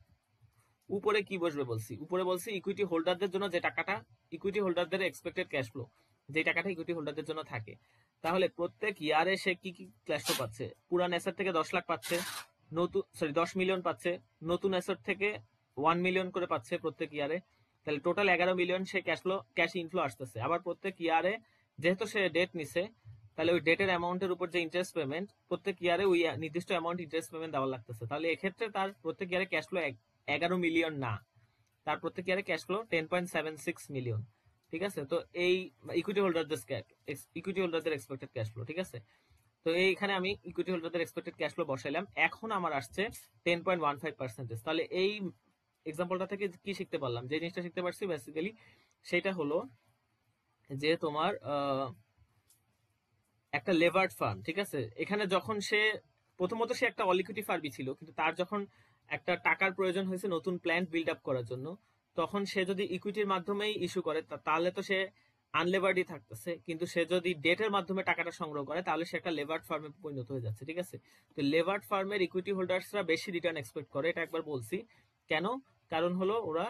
উপরে কি বসবে বলছি, উপরে বলছি ইকুইটি হোল্ডারদের জন্য যে টাকাটা, ইকুইটি হোল্ডারদের এক্সপেক্টেড ক্যাশ ফ্লো, যে টাকাটা ইকুইটি হোল্ডারদের জন্য থাকে, তাহলে প্রত্যেক ইয়ারে সে কি কি ক্যাশ ফ্লো পাচ্ছে, পুরান অ্যাসেট থেকে 10 লাখ পাচ্ছে, নতুন 10 মিলিয়ন পাচ্ছে, নতুন অ্যাসেট থেকে 1 মিলিয়ন করে পাচ্ছে প্রত্যেক ইয়ারে, তাহলে টোটাল 11 মিলিয়ন সে ক্যাশ ফ্লো, ক্যাশ ইনফ্লো আসতেছে। আবার প্রত্যেক ইয়ারে যেহেতু সে ডেট নিছে, তাহলে ওই ডেটের অ্যামাউন্টের উপর যে ইন্টারেস্ট পেমেন্ট, প্রত্যেক ইয়ারে ওই নির্দিষ্ট অ্যামাউন্ট ইন্টারেস্ট পেমেন্ট দেওয়া লাগতেছে, তাহলে এক্ষেত্রে তার প্রত্যেক ইয়ারে ক্যাশ ফ্লো 11 মিলিয়ন না, তার প্রত্যেক ইয়ারে ক্যাশ ফ্লো 10.76 মিলিয়ন। ঠিক আছে, তো এই ইকুইটি হোল্ডারদের এক্সপেক্টেড ক্যাশ ফ্লো। ঠিক আছে, তো এইখানে আমি ইকুইটি হোল্ডারদের এক্সপেক্টেড ক্যাশ ফ্লো বসাইলাম, এখন আমার আসছে 10.15%। তাহলে এই এক্সাম্পলটা থেকে কি শিখতে পারলাম, যে জিনিসটা শিখতে পারছি বেসিক্যালি সেটা হলো যে তোমার একটা লেভার্ড ফার্ম, ঠিক আছে, এখানে যখন সে প্রথমত সে একটা অল ইকুইটি ফার্মই ছিল, কিন্তু তার যখন একটা টাকার প্রয়োজন হয়েছে নতুন প্ল্যান্ট বিল্ড আপ করার জন্য, তখন সে যদি ইকুইটির মাধ্যমেই ইস্যু করে তাহলে তো সে আনলেভার্ডই থাকতেছে, কিন্তু সে যদি ডেটের মাধ্যমে টাকাটা সংগ্রহ করে তাহলে সে একটা লেভার্ড ফার্মে পরিণত হয়ে যাচ্ছে। ঠিক আছে, তো লেভার্ড ফার্মের ইকুইটি হোল্ডার্সরা বেশি রিটার্ন এক্সপেক্ট করে, এটা একবার বলছি কেন, কারণ হলো ওরা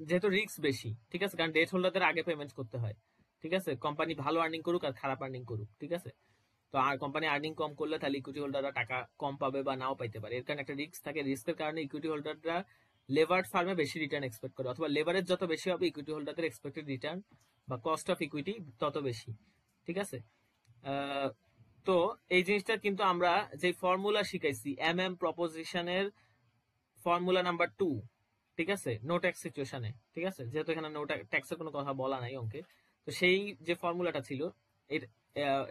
যেহেতু রিস্ক বেশি। ঠিক আছে, কারণ ডেট হোল্ডারদের আগে পেমেন্ট করতে হয়। ঠিক আছে, কোম্পানি ভালো আর্নিং করুক আর খারাপ আর্নিং করুক, ঠিক আছে, তো আর কোম্পানি আর্নিং কম করলে তাহলে ইকুইটি হোল্ডাররা টাকা কম পাবে বা নাও পাইতে পারে, এর কারণে একটা রিস্ক থাকে, রিস্কের কারণে ইকুইটি হোল্ডাররা লেভার্ড ফার্মে বেশি রিটার্ন এক্সপেক্ট করে, অথবা লেভারেজ যত বেশি হবে ইকুইটি হোল্ডারদের এক্সপেক্টেড রিটার্ন বা কস্ট অফ ইকুইটি তত বেশি। ঠিক আছে, তো এই জিনিসটা কিন্তু আমরা যে ফর্মুলা শিখাইছি প্রপোজিশনের ফর্মুলা নাম্বার 2, ঠিক আছে, নো ট্যাক্স সিচুয়েশনে, ঠিক আছে, যেহেতু এখানে নো ট্যাক্সের কোনো কথা বলা নাই অঙ্কে, তো সেই যে ফর্মুলাটা ছিল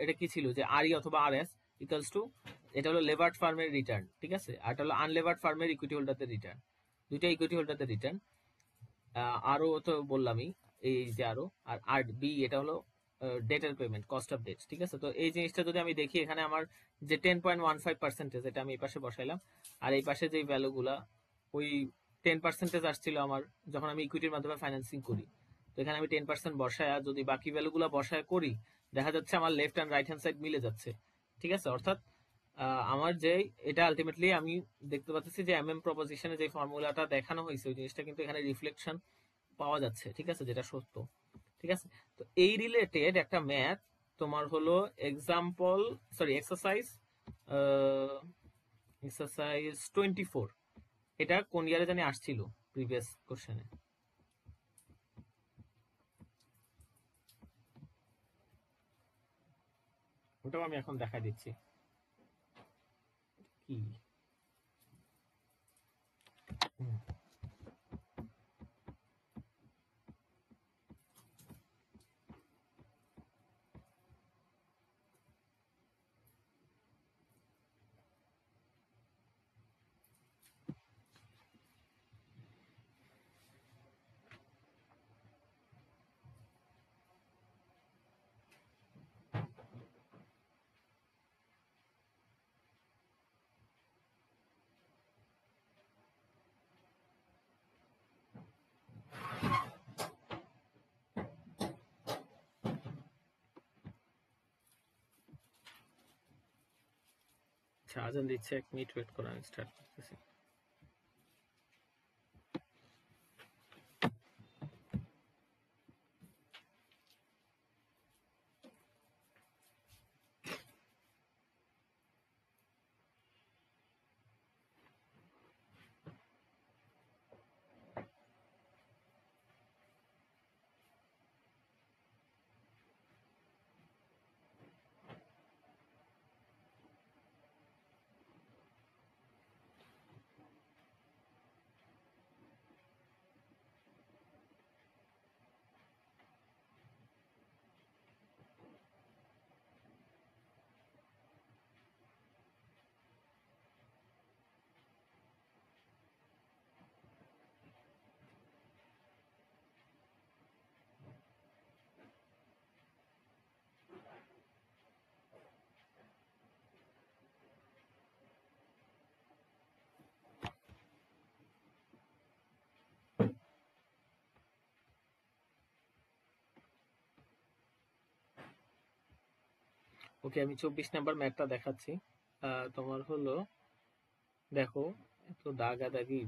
এটা কি ছিল, যে আর ই অথবা আর এস ইকুয়ালস টু, এটা হলো লেভার্ড ফার্মের রিটার্ন, ঠিক আছে, আর এটা হলো আনলেভার্ড ফার্মের ইকুইটি হোল্ডারদের রিটার্ন, দুইটা ইকুইটি হোল্ডারদের রিটার্ন। আরো তো বললামই, এই যে আরো, আর আর বি এটা হলো ডেটের পেমেন্ট, কস্ট অফ ডেট। ঠিক আছে, তো এই জিনিসটা যদি আমি দেখি, এখানে আমার যে 10.15% এটা আমি এই পাশে বসাইলাম, আর এই পাশে যে ভ্যালুগুলা, ওই 10% আসছিল আমার যখন আমি ইকুইটির মাধ্যমে ফাইন্যান্সিং করি, তো এখানে আমি 10% বসায়, আর যদি বাকি ভ্যালুগুলা বসায় করি, দেখা যাচ্ছে আমার left and right hand side মিলে যাচ্ছে। ঠিক আছে, অর্থাৎ আমার যে এটা আলটিমেটলি আমি দেখতে পাচ্ছি যে প্রপোজিশনে যে ফর্মুলাটা দেখানো হয়েছে ওই জিনিসটা কিন্তু এখানে রিফ্লেকশন পাওয়া যাচ্ছে। ঠিক আছে, যেটা সত্য। ঠিক আছে, তো এই রিলেটেড একটা ম্যাথ তোমার হলো এক্সাম্পল, সরি এক্সারসাইজ, এক্সারসাইজ 24, এটা কোন ইয়ারে জানি আসছিল প্রিভিয়াস কোশ্চেনে, ওটাও আমি এখন দেখা দিচ্ছি কি। আচ্ছা, আজান দিচ্ছে, 1 মিনিট ওয়েট করো, আমি স্টার্ট করতেছি। ওকে, আমি 24 নাম্বার ম্যাথটা দেখাচ্ছি। তোমার হলো, দেখো, এত দাগাদাগি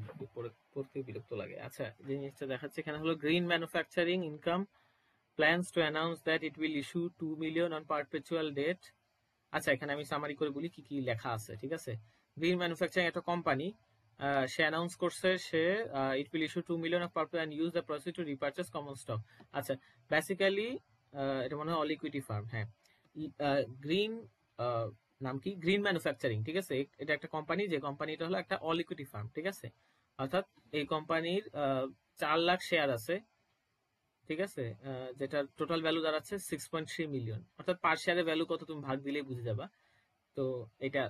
পড়তে বিরক্ত লাগে। আচ্ছা, যে জিনিসটা দেখাচ্ছে এখানে হলো, green manufacturing income plans to announce that it will issue 2 million on perpetual debt. আচ্ছা, এখানে আমি সামারি করে বলি কি কি লেখা আছে, ঠিক আছে। গ্রিন ম্যানুফ্যাকচারিং একটা কোম্পানি, সে অ্যানাউন্স করছে সে it will issue 2 million of perpetual and use the proceed to repurchase common stock. আচ্ছা, বেসিক্যালি এটা মনে হয় অল ইকুইটি ফার্ম। হ্যাঁ, গ্রিন নাম কি, গ্রিন ম্যানুফ্যাকচারিং, ঠিক আছে। এটা একটা কোম্পানি, যে কোম্পানিটা হলো একটা অল ইকুইটি ফার্ম, ঠিক আছে। অর্থাৎ এই কোম্পানির 4 লাখ শেয়ার আছে, ঠিক আছে, যেটার টোটাল ভ্যালু দাঁড়াচ্ছে 6.3 মিলিয়ন। অর্থাৎ পার শেয়ারের ভ্যালু কত তুমি ভাগ দিলেই বুঝে যাবা। তো এটা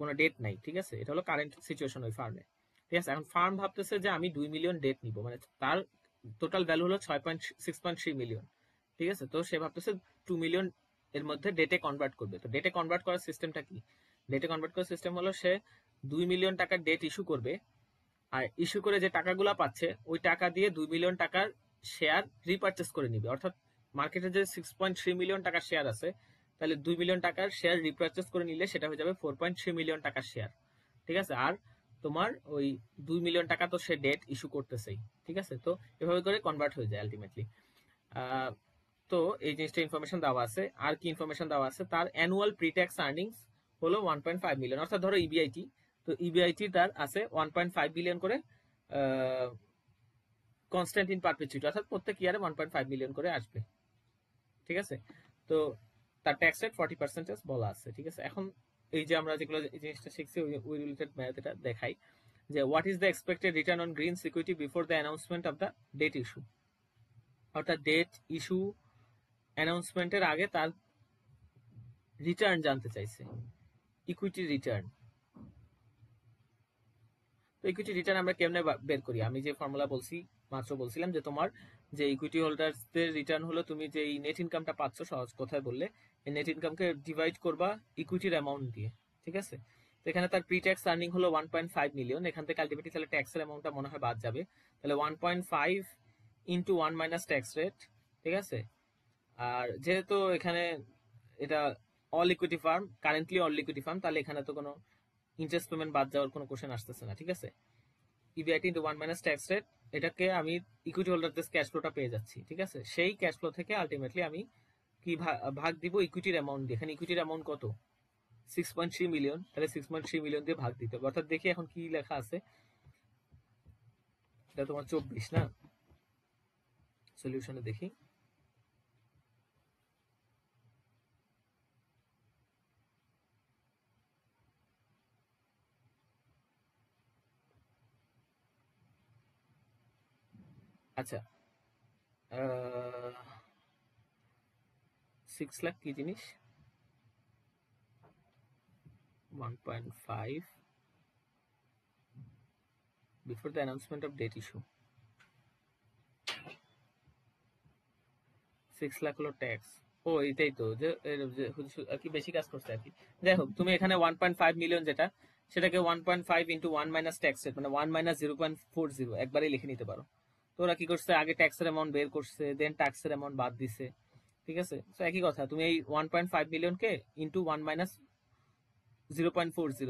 কোনো ডেট নাই, ঠিক আছে। এটা হলো কারেন্ট সিচুয়েশন ওই ফার্মে, ঠিক আছে। এখন ফার্ম ভাবতেছে যে আমি 2 মিলিয়ন ডেট নিব, মানে তার টোটাল ভ্যালু হলো 6.3 মিলিয়ন, ঠিক আছে। তো সে ভাবতেছে 2 মিলিয়ন এর মধ্যে ডেটে কনভার্ট করবে। তো ডেটে কনভার্ট করার সিস্টেমটা কি? ডেটে কনভার্ট করার সিস্টেম হলো, সে 2 মিলিয়ন টাকার ডেট ইস্যু করবে, আর ইস্যু করে যে টাকাগুলো পাচ্ছে ওই টাকা দিয়ে 2 মিলিয়ন টাকার শেয়ার রিপারচেস করে নিবে। অর্থাৎ মার্কেটে যে 6.3 মিলিয়ন টাকার শেয়ার আছে, তাহলে 2 মিলিয়ন টাকার শেয়ার রিপারচেস করে নিলে সেটা হয়ে যাবে 4.3 মিলিয়ন টাকার শেয়ার, ঠিক আছে। আর তোমার ওই 2 মিলিয়ন টাকা তো সে ডেট ইস্যু করতেছেই, ঠিক আছে। তো এভাবে করে কনভার্ট হয়ে যায় আলটিমেটলি। তো এই জিনিসটা ইনফরমেশন দেওয়া আছে। আর কি ইনফরমেশন দেওয়া আছে, তার অ্যানুয়াল প্রিট্যাক্স আর্নিংস হলো 1.5 মিলিয়ন। অর্থাৎ ধরো ইবিআইটি, তো ইবিআইটি তার আছে 1.5 বিলিয়ন করে কনস্ট্যান্ট ইন পারপেচুইটি, অর্থাৎ প্রত্যেক ইয়ারে 1.5 মিলিয়ন করে আসবে, ঠিক আছে। তো তার ট্যাক্স রেট 40% বলা আছে, ঠিক আছে। এখন এই যে আমরা যেগুলো এই জিনিসটা শিখছি ওই রিলেটেড ম্যাথ এটা দেখাই, যে what is the expected return on green security before the announcement of the debt issue. অর্থাৎ ডেট ইস্যু অ্যানাউন্সমেন্টের আগে তার রিটার্ন জানতে চাইছে, ইকুইটি রিটার্ন। তো ইকুইটি রিটার্ন আমরা কেমনে বের করি? আমি যে ফর্মুলা বলছি, মাত্র বলছিলাম যে তোমার যে ইকুইটি হোল্ডারদের রিটার্ন হলো, তুমি যে নেট ইনকামটা পাচ্ছ, সহজ কথায় বললে এই নেট ইনকামকে ডিভাইড করবা ইকুইটির অ্যামাউন্ট দিয়ে, ঠিক আছে। তো এখানে তার প্রি ট্যাক্স আর্নিং হলো 1.5 মিলিয়ন। এখান থেকে আলটিমেটলি তাহলে ট্যাক্সের অ্যামাউন্টটা মনে হয় বাদ যাবে। তাহলে 1.5 ইন্টু 1 মাইনাস ট্যাক্স রেট, ঠিক আছে। আর যেহেতু এখানে এটা all equity farm, currently all equity farm, তাহলে এখানে তো কোনো ইন্টারেস্ট পেমেন্ট বাদ যাওয়ার কোনো কোশ্চেন আসতেছে না, ঠিক আছে। EBIT into 1 minus tax rate, এটাকে আমি ইকুইটি হোল্ডারদের ক্যাশ ফ্লোটা পেয়ে যাচ্ছি, ঠিক আছে। সেই ক্যাশ ফ্লো থেকে আলটিমেটলি আমি কি ভাগ দিব, ইকুইটির অ্যামাউন্ট দিয়ে। এখানে ইকুইটির অ্যামাউন্ট কত, 6.3 মিলিয়ন, তাহলে 6.3 মিলিয়ন দিয়ে ভাগ দিতে হবে। অর্থাৎ দেখি এখন কি লেখা আছে, এটা তোমার 24 না, সলিউশনে দেখি। আচ্ছা, 6 লাখ কি জিনিস, 1.5 before the announcement of date issue, 6 lakh হলো ট্যাক্স। ও এটাই তো, যে আর কি বেশি কাজ করছে আর কি। যাই হোক, তুমি এখানে 1.5 মিলিয়ন যেটা, সেটাকে 1.5 ইন্টু 1 মাইনাস ট্যাক্স রেট, মানে 1 মাইনাস 0.40 একবারই লিখে নিতে পারো। তো ওরা কি করছে, আগে ট্যাক্সের অ্যামাউন্ট বের করছে, দেন ট্যাক্সের অ্যামাউন্ট বাদ দিছে, ঠিক আছে। তো একই কথা, তুমি এই 1.5 মিলিয়নকে ইন্টু 1 মাইনাস 0.40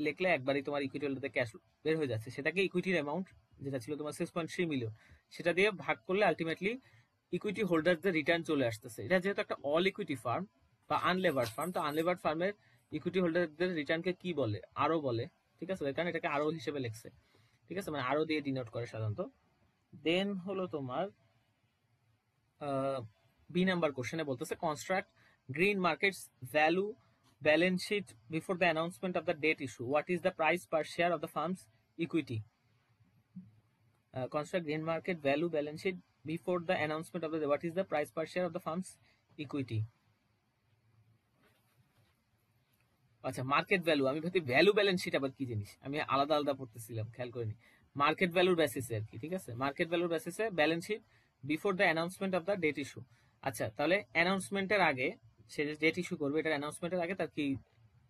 লিখলে একবারই তোমার ইকুইটি হোল্ডারদের ক্যাশ বের হয়ে যাচ্ছে। সেটাকে ইকুইটির অ্যামাউন্ট যেটা ছিল তোমার 6.3 মিলিয়ন, সেটা দিয়ে ভাগ করলে আলটিমেটলি ইকুইটি হোল্ডারদের রিটার্ন চলে আসতেছে। এটা যেহেতু একটা অল ইকুইটি ফার্ম বা আনলেভার্ড ফার্ম, তো আনলেভার্ড ফার্মের ইকুইটি হোল্ডারদের রিটার্নকে কি বলে? আরও বলে, ঠিক আছে? কারণ এটাকে আরও হিসেবে লিখছে, ঠিক আছে, মানে আরও দিয়ে ডিনোট করে সাধারণত। দেন হলো তোমার বি নাম্বার কোশ্চেনে বলতেছে construct green markets value balance sheet before the announcement of the debt issue. What is the price per share of the firm's equity? Construct green market value balance sheet before the announcement of the what is the price per share of the firm's equity? আচ্ছা, market value, আমি ভাবছি value balance sheet আবার কি জিনিস, আমি আলাদা আলাদা পড়তেছিলাম, খেয়াল করিনি। মার্কেট ভ্যালুর বেসিসে আর কি, ঠিক আছে, মার্কেট ভ্যালুর বেসিসে balance sheet before the announcement of the debt issue. আচ্ছা, তাহলে অ্যানাউন্সমেন্টের আগে, সে যে ডেট ইস্যু করবে এটার অ্যানাউন্সমেন্টের আগে তার কি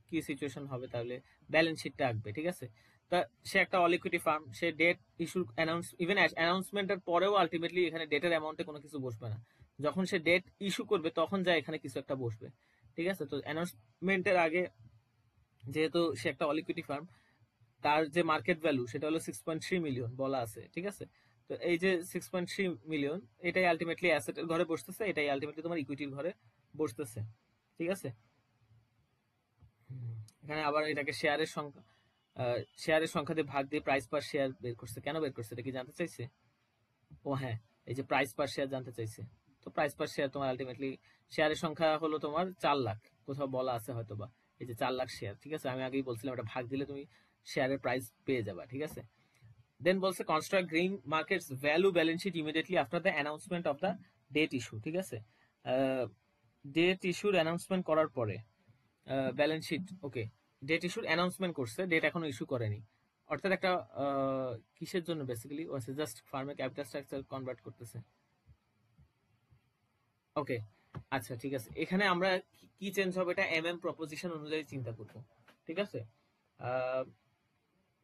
কি সিচুয়েশন হবে, তাহলে ব্যালেন্স শিটটা আঁকবে, ঠিক আছে। তা সে একটা অল ইকুইটি ফার্ম, সে ডেট ইস্যু অ্যানাউন্স ইভেন অ্যানাউন্সমেন্টের পরেও আলটিমেটলি এখানে ডেটের অ্যামাউন্টে কোনো কিছু বসবে না। যখন সে ডেট ইস্যু করবে তখন যা এখানে কিছু একটা বসবে, ঠিক আছে। তো অ্যানাউন্সমেন্টের আগে যেহেতু সে একটা অল ইকুইটি ফার্ম, তার যে মার্কেট ভ্যালু সেটা হলো 6.3 মিলিয়ন বলা আছে, ঠিক আছে। তো এই যে 6.3 মিলিয়ন, এটাই আলটিমেটলি অ্যাসেটের ঘরে বসতেছে, এটাই আলটিমেটলি তোমার ইকুইটির ঘরে বসতেছে, ঠিক আছে। এখানে আবার এটাকে শেয়ারের সংখ্যা দিয়ে ভাগ দিয়ে প্রাইস পার শেয়ার বের করছে। কেন বের করছে এটা কি জানতে চাইছে? ও হ্যাঁ, এই যে প্রাইস পার শেয়ার জানতে চাইছে। তো প্রাইস পার শেয়ার তোমার আলটিমেটলি শেয়ারের সংখ্যা হলো তোমার 4 লাখ, কোথাও বলা আছে হয়তো বা, এই যে 4 লাখ শেয়ার, ঠিক আছে। আমি আগেই বলছিলাম এটা ভাগ দিলে তুমি শেয়ারের প্রাইস পেয়ে যাবা, ঠিক আছে। দেন বলছে construct green markets value balance sheet immediately after the announcement of the debt issue, ঠিক আছে। ডেট ইস্যুর অ্যানাউন্সমেন্ট করার পরে ব্যালেন্স শিট, ওকে, ডেট ইস্যুর অ্যানাউন্সমেন্ট করছে, ডেট এখনো ইস্যু করেনি, অর্থাৎ একটা কিসের জন্য বেসিক্যালি জাস্ট ফার্মের ক্যাপিটাল স্ট্রাকচার কনভার্ট করতেছে, ওকে। আচ্ছা, ঠিক আছে, এখানে আমরা কি চেঞ্জ হবে এটা প্রপোজিশন অনুযায়ী চিন্তা করব, ঠিক আছে।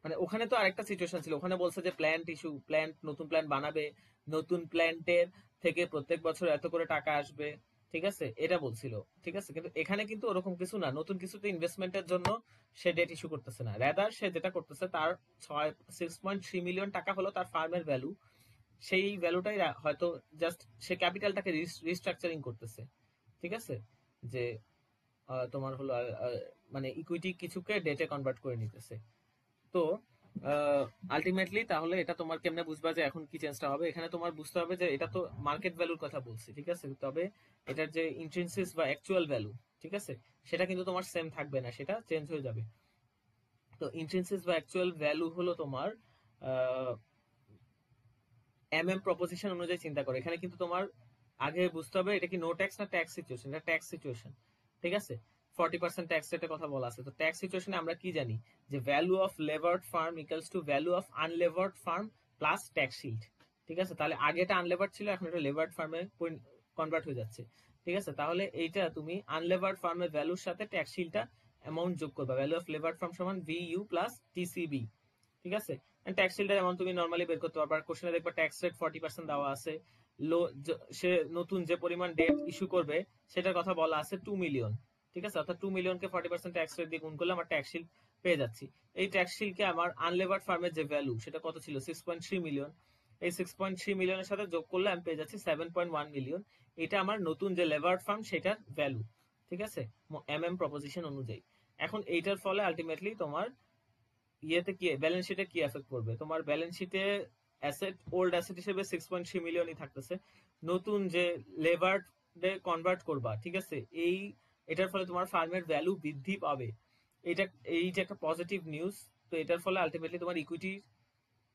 মানে ওখানে তো আরেকটা সিচুয়েশন ছিল, ওখানে বলছে যে প্ল্যান্ট নতুন প্ল্যান্ট বানাবে, নতুন প্ল্যান্টের থেকে প্রত্যেক বছর এত করে টাকা আসবে, ঠিক আছে, এটা বলছিল, ঠিক আছে। কিন্তু এখানে কিন্তু ওরকম কিছু না, নতুন কিছুতে ইনভেস্টমেন্টের জন্য সে ডেট ইস্যু করতেছে না, রেদার সে যেটা করতেছে তার 6.3 মিলিয়ন টাকা হলো তার ফার্মের ভ্যালু, সেই ভ্যালুটাই হয়তো জাস্ট সে ক্যাপিটালটাকে রিস্ট্রাকচারিং করতেছে, ঠিক আছে, যে তোমার হলো মানে ইকুইটি কিছুকে ডেটে কনভার্ট করে নিতেছে। তো আলটিমেটলি তাহলে এটা তোমার কেমনে বুঝবা যে এখন কি চেঞ্জটা হবে? এখানে তোমার বুঝতে হবে যে এটা তো মার্কেট ভ্যালুর কথা বলছি, ঠিক আছে, তবে এটার যে ইন্ট্রিনসিস বা অ্যাকচুয়াল ভ্যালু, ঠিক আছে, সেটা কিন্তু তোমার সেম থাকবে না, সেটা চেঞ্জ হয়ে যাবে। তো ইন্ট্রিনসিস বা অ্যাকচুয়াল ভ্যালু হলো তোমার প্রপোজিশন অনুযায়ী চিন্তা করো। এখানে কিন্তু তোমার আগে বুঝতে হবে এটা কি নো ট্যাক্স না ট্যাক্স সিচুয়েশন, এটা ট্যাক্স সিচুয়েশন, ঠিক আছে। 40% ট্যাক্স রেটের কথা বলা আছে। তো ট্যাক্স সিচুয়েশনে আমরা কি জানি যে value of levered firm equals to value of unlevered firm plus tax shield, ঠিক আছে। তাহলে আগে এটা আনলেভার্ড ছিল, এখন এটা লেভার্ড ফার্মে কনভার্ট হয়ে যাচ্ছে, ঠিক আছে। তাহলে এইটা তুমি আনলেভার্ড ফার্মের ভ্যালুর সাথে ট্যাক্স শিল্ডটা অ্যামাউন্ট যোগ করবা, ভ্যালু অফ লেভার্ড ফার্ম সমান VU প্লাস TCB, ঠিক আছে। ট্যাক্স শিল্ডের অ্যামাউন্ট তুমি নরমালি বের করতে পারবা। কোশ্চেনে দেখবা ট্যাক্স রেট 40% দেওয়া আছে, সে নতুন যে পরিমাণ ডেট ইস্যু করবে সেটার কথা বলা আছে 2 মিলিয়ন, ঠিক আছে। অর্থাৎ 2 মিলিয়নকে 40% ট্যাক্স রেট দিয়ে গুণ করলে আমার ট্যাক্স শিল্ড পেয়ে যাচ্ছি। এই ট্যাক্স শিল্ডকে আমার আনলেভার্ড ফার্মের যে ভ্যালু সেটা কত ছিল 6.3 মিলিয়ন, এই 6.3 মিলিয়নের সাথে যোগ করলে আমি পেয়ে যাচ্ছি 7.1 মিলিয়ন। এটা আমার নতুন যে লেভার্ড ফার্ম সেটার ভ্যালু, ঠিক আছে, প্রপোজিশন অনুযায়ী। এখন এইটার ফলে আলটিমেটলি তোমার ইয়েতে কি ব্যালেন্স শিটে কি এফেক্ট করবে? তোমার ব্যালেন্স শিটে অ্যাসেট, ওল্ড অ্যাসেট হিসেবে 6.3 মিলিয়নই থাকতেছে, নতুন যে লেবার কনভার্ট করবা, ঠিক আছে, এটার ফলে তোমার ফার্মের ভ্যালু বৃদ্ধি পাবে। এটা এই যে একটা পজিটিভ নিউজ। তো এটার ফলে আলটিমেটলি তোমার ইকুইটি,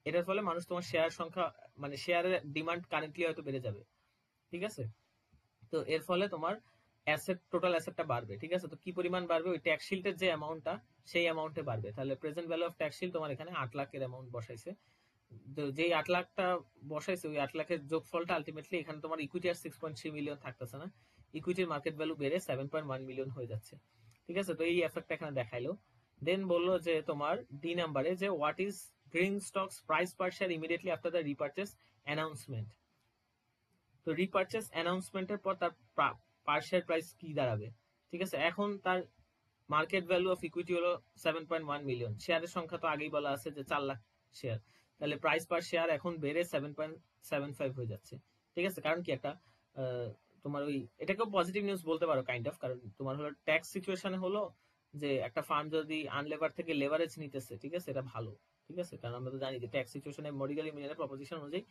এটার ফলে মানুষ তোমার শেয়ার সংখ্যা, মানে শেয়ারের ডিমান্ড কারেন্টলি হয়তো বেড়ে যাবে, ঠিক আছে। তো এর ফলে তোমার টোটাল অ্যাসেটটা বাড়বে, ঠিক আছে। তো কি পরিমাণ বাড়বে? ওই ট্যাক্স শিল্ডের যে অ্যামাউন্টটা সেই অ্যামাউন্টে বাড়বে। তাহলে present value of tax shield তোমার এখানে 8 লাখের অ্যামাউন্ট বসাইছে। তো যেই 8 লাখটা বসাইছে ওই 8 লাখের যোগফলটা আলটিমেটলি এখানে তোমার ইকুইটি আর 6.3 মিলিয়ন থাকতেছে না, ইকুইটির মার্কেট ভ্যালু বেড়ে 7.1 মিলিয়ন হয়ে যাচ্ছে, ঠিক আছে। তো এই এফেক্টটা এখানে দেখাইলো। দেন বললো যে তোমার ডি নাম্বারে যে what is Green stock's price per share immediately after the repurchase announcement. তো রিপারচেস অ্যানাউন্সমেন্টের পর তার পার শেয়ার প্রাইস কি দাঁড়াবে, ঠিক আছে। এখন তার মার্কেট ভ্যালু অফ ইকুইটি হলো 7.1 মিলিয়ন, শেয়ারের সংখ্যা তো আগেই বলা আছে যে 4 লাখ শেয়ার, তাহলে প্রাইস পার শেয়ার এখন বেড়ে 7.75 হয়ে যাচ্ছে। ঠিক আছে, কারণ কি একটা তোমার ওই এটাকেও পজিটিভ নিউজ বলতে পারো কাইন্ড অফ, কারণ তোমার হলো ট্যাক্স সিচুয়েশনে হলো যে একটা ফার্ম যদি আনলেভার থেকে লেভারেজ নিতেছে, ঠিক আছে, এটা ভালো। ঠিক আছে, কারণ আমরা তো জানি যে ট্যাক্স সিচুয়েশনে মডিগালি মিলের প্রপোজিশন অনুযায়ী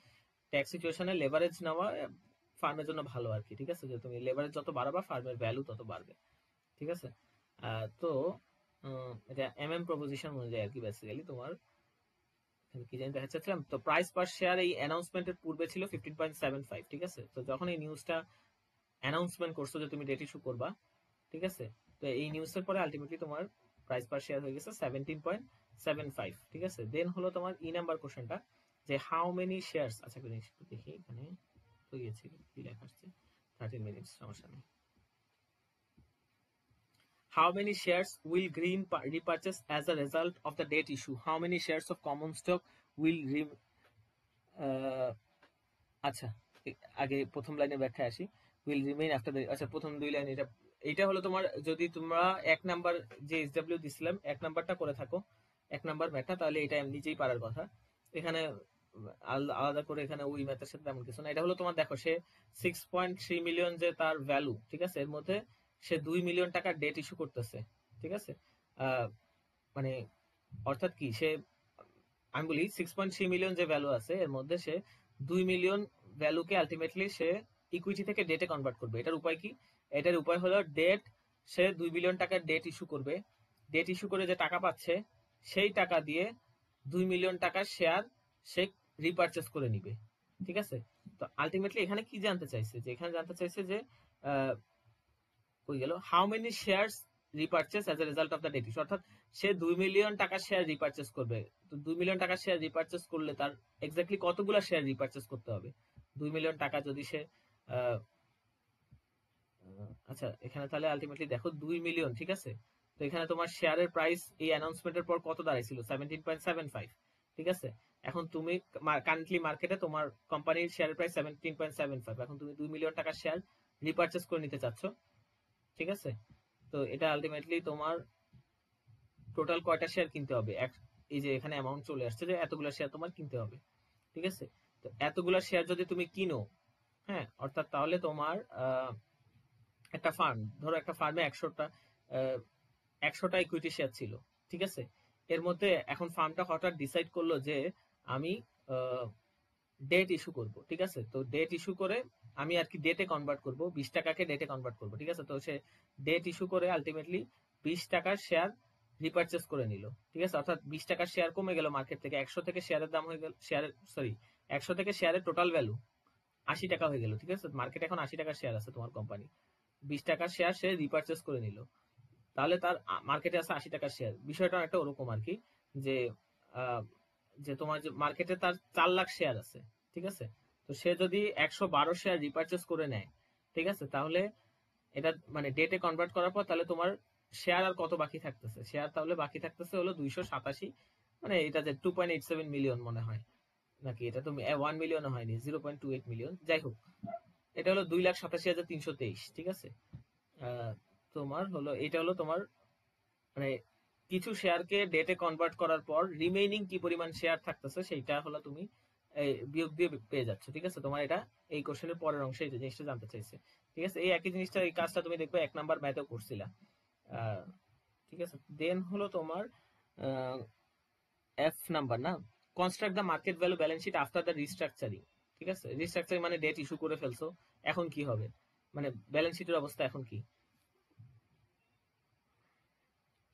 ট্যাক্স সিচুয়েশনে লেভারেজ নেওয়া ফার্মের জন্য ভালো আর কি। ঠিক আছে, যে তুমি লেভারেজ যত বাড়াবা ফার্মের ভ্যালু তত বাড়বে। ঠিক আছে, তো এটা প্রপোজিশন অনুযায়ী আর কি বেসিক্যালি তোমার কি জানি দেখা যাচ্ছিলাম। তো প্রাইস পার শেয়ার এই অ্যানাউন্সমেন্টের পূর্বে ছিল 15.75। ঠিক আছে, তো যখন এই নিউজটা অ্যানাউন্সমেন্ট করছো যে তুমি ডেট ইস্যু করবা, ঠিক আছে, তো এই নিউজের পরে আলটিমেটলি তোমার প্রাইস পার শেয়ার হয়ে গেছে 17.75। ঠিক আছে, দেন হলো তোমার নাম্বার কোশ্চেনটা যে হাউ মেনি শেয়ারস, আচ্ছা দেখি এখানে তো গিয়েছে কি লেখা আসছে 13 মিনিটস, সমস্যা নেই। How many shares will Green repurchase as a result of the debt issue? How many shares of common stock will আচ্ছা আগে প্রথম লাইনের ব্যাখ্যা আসি। উইল রিমেইন আফটার দ্য, আচ্ছা প্রথম দুই লাইন এইটা হলো তোমার যদি তোমরা এক নাম্বার যে এসডব্লিউ দিছিলাম এক নাম্বারটা করে থাকো, এক নাম্বার ব্যাখ্যা, তাহলে এটা নিজেই পারার কথা। এখানে আলাদা করে এখানে ওই ম্যাথের সাথে তেমন কিছু না। এটা হলো তোমার দেখো সে 6.3 মিলিয়ন যে তার ভ্যালু, ঠিক আছে, এর মধ্যে সে 2 মিলিয়ন টাকার ডেট ইস্যু করতেছে। ঠিক আছে, মানে অর্থাৎ কি সে, আমি বলি 6.3 মিলিয়ন যে ভ্যালু আছে এর মধ্যে সে 2 মিলিয়ন ভ্যালুকে আলটিমেটলি সে ইকুইটি থেকে ডেটে কনভার্ট করবে। এটার উপায় কি? এটার উপায় হলো ডেট, সে 2 বিলিয়ন টাকার ডেট ইস্যু করবে, ডেট ইস্যু করে যে টাকা পাচ্ছে সেই টাকা দিয়ে 2 মিলিয়ন টাকার শেয়ার সে রিপারচেস করে নিবে। ঠিক আছে, তো আলটিমেটলি এখানে কি জানতে চাইছে, যে এখানে জানতে চাইছে যে কই গেল, how many shares repurchase as a result of the debt issue, অর্থাৎ সে 2 মিলিয়ন টাকার শেয়ার রিপারচেস করবে। তো 2 মিলিয়ন টাকার শেয়ার রিপারচেস করলে তার এক্স্যাক্টলি কতগুলো শেয়ার রিপারচেস করতে হবে? 2 মিলিয়ন টাকা যদি সে আচ্ছা এখানে তাহলে আলটিমেটলি দেখো 2 মিলিয়ন, ঠিক আছে, তো এখানে তোমার শেয়ারের প্রাইস এই অ্যানাউন্সমেন্টের পর কত দাঁড়াইছিল? 17.75। ঠিক আছে, এখন তুমি কারেন্টলি মার্কেটে তোমার কোম্পানির শেয়ারের প্রাইস 17.75, এখন তুমি 2 মিলিয়ন টাকার শেয়ার রিপারচেস করে নিতে চাচ্ছ। ঠিক আছে, তো এটা আলটিমেটলি তোমার টোটাল কয়টা শেয়ার কিনতে হবে, এই যে এখানে অ্যামাউন্ট চলে আসছে যে এতগুলো শেয়ার তোমার কিনতে হবে। ঠিক আছে, তো এতগুলো শেয়ার যদি তুমি কিনো, হ্যাঁ, অর্থাৎ তাহলে তোমার একটা ফার্ম, ধরো একটা ফার্মে 100টা ইকুইটি শেয়ার ছিল। ঠিক আছে, এর মধ্যে এখন ফার্মটা হঠাৎ ডিসাইড করলো যে আমি ডেট ইস্যু করব। ঠিক আছে, তো ডেট ইস্যু করে আমি আর কি ডেটে কনভার্ট করব, 20 টাকাকে ডেটে কনভার্ট করব। ঠিক আছে, তো সে ডেট ইস্যু করে আলটিমেটলি 20 টাকার শেয়ার রিপারচেস করে নিল। ঠিক আছে, অর্থাৎ 20 টাকার শেয়ার কমে গেল মার্কেট থেকে, 100 থেকে শেয়ারের দাম হয়ে গেল, শেয়ারের সরি 100 থেকে শেয়ারের টোটাল ভ্যালু 80 টাকা হয়ে গেল। ঠিক আছে, মার্কেটে এখন 80 টাকার শেয়ার আছে তোমার কোম্পানি, 20 টাকার শেয়ার সে রিপারচেস করে নিল, তাহলে তার মার্কেটে আছে 80 টাকার শেয়ার। বিষয়টা একটা ওরকম আর কি, যে যে তোমার যে মার্কেটে তার 4 লাখ শেয়ার আছে। ঠিক আছে, তো সে যদি 112 শেয়ার রিপারচেস করে নেয়, ঠিক আছে, তাহলে এটা মানে ডেটে কনভার্ট করার পর তাহলে তোমার শেয়ার আর কত বাকি থাকতেছে? শেয়ার তাহলে বাকি থাকতেছে হলো 287, মানে এটা যে 2.87 মিলিয়ন মনে হয়, নাকি এটা তো 1 মিলিয়ন হয়নি, 0.28 মিলিয়ন, যাই হোক এটা হলো 2,87,323। ঠিক আছে, তোমার হলো এটা হলো তোমার মানে কিছু শেয়ারকে ডেটে কনভার্ট করার পর রিমেইনিং কি পরিমাণ শেয়ার থাকতেছে সেইটা হলো তুমি বিয়োগ দিয়ে পেয়ে যাচ্ছ। ঠিক আছে, তোমার এটা এই কোশ্চেনের পরের অংশে এই জিনিসটা জানতে চাইছে। ঠিক আছে, এই একই জিনিসটা এই কাজটা তুমি দেখবে 1 নাম্বার ম্যাথেও করছিলা। ঠিক আছে, দেন হলো তোমার এফ নাম্বার না, construct the market value balance sheet after the restructuring. ঠিক আছে, রিস্ট্রাকচারিং মানে ডেট ইস্যু করে ফেলছো, এখন কি হবে, মানে ব্যালেন্স শিটের অবস্থা এখন কি?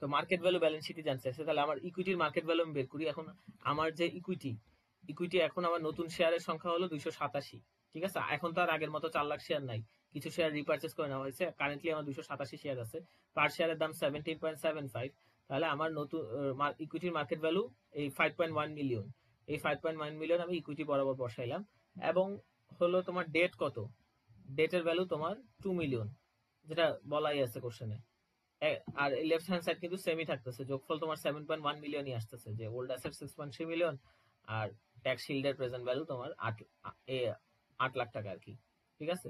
তো মার্কেট ভ্যালু ব্যালেন্স শিটই জানতে চাইছে, তাহলে আমার ইকুইটির মার্কেট ভ্যালু আমি বের করি। এখন আমার যে ইকুইটি এখন আমার নতুন শেয়ারের সংখ্যা হলো 287। ঠিক আছে, এখন তো আর আগের মতো 4 লাখ শেয়ার নাই, কিছু শেয়ার রিপারচেস করে নেওয়া হয়েছে, কারেন্টলি আমার 287 শেয়ার আছে, পার শেয়ারের দাম 17.75। তাহলে আমার নতুন ইকুইটির মার্কেট ভ্যালু এই 5.1 মিলিয়ন, এই 5.1 মিলিয়ন আমি ইকুইটি বরাবর বসাইলাম, এবং হলো তোমার ডেট কত, ডেটের ভ্যালু তোমার 2 মিলিয়ন, যেটা বলাই আছে কোশ্চেনে, আর লেফট হ্যান্ড সাইড কিন্তু সেমই থাকতেছে, যোগফল তোমার 7.1 মিলিয়নই আসতেছে, যে ওল্ড অ্যাসেট 6.3 মিলিয়ন আর ট্যাক্স শিল্ডের প্রেজেন্ট ভ্যালু তোমার 8 লাখ টাকা আর কি। ঠিক আছে,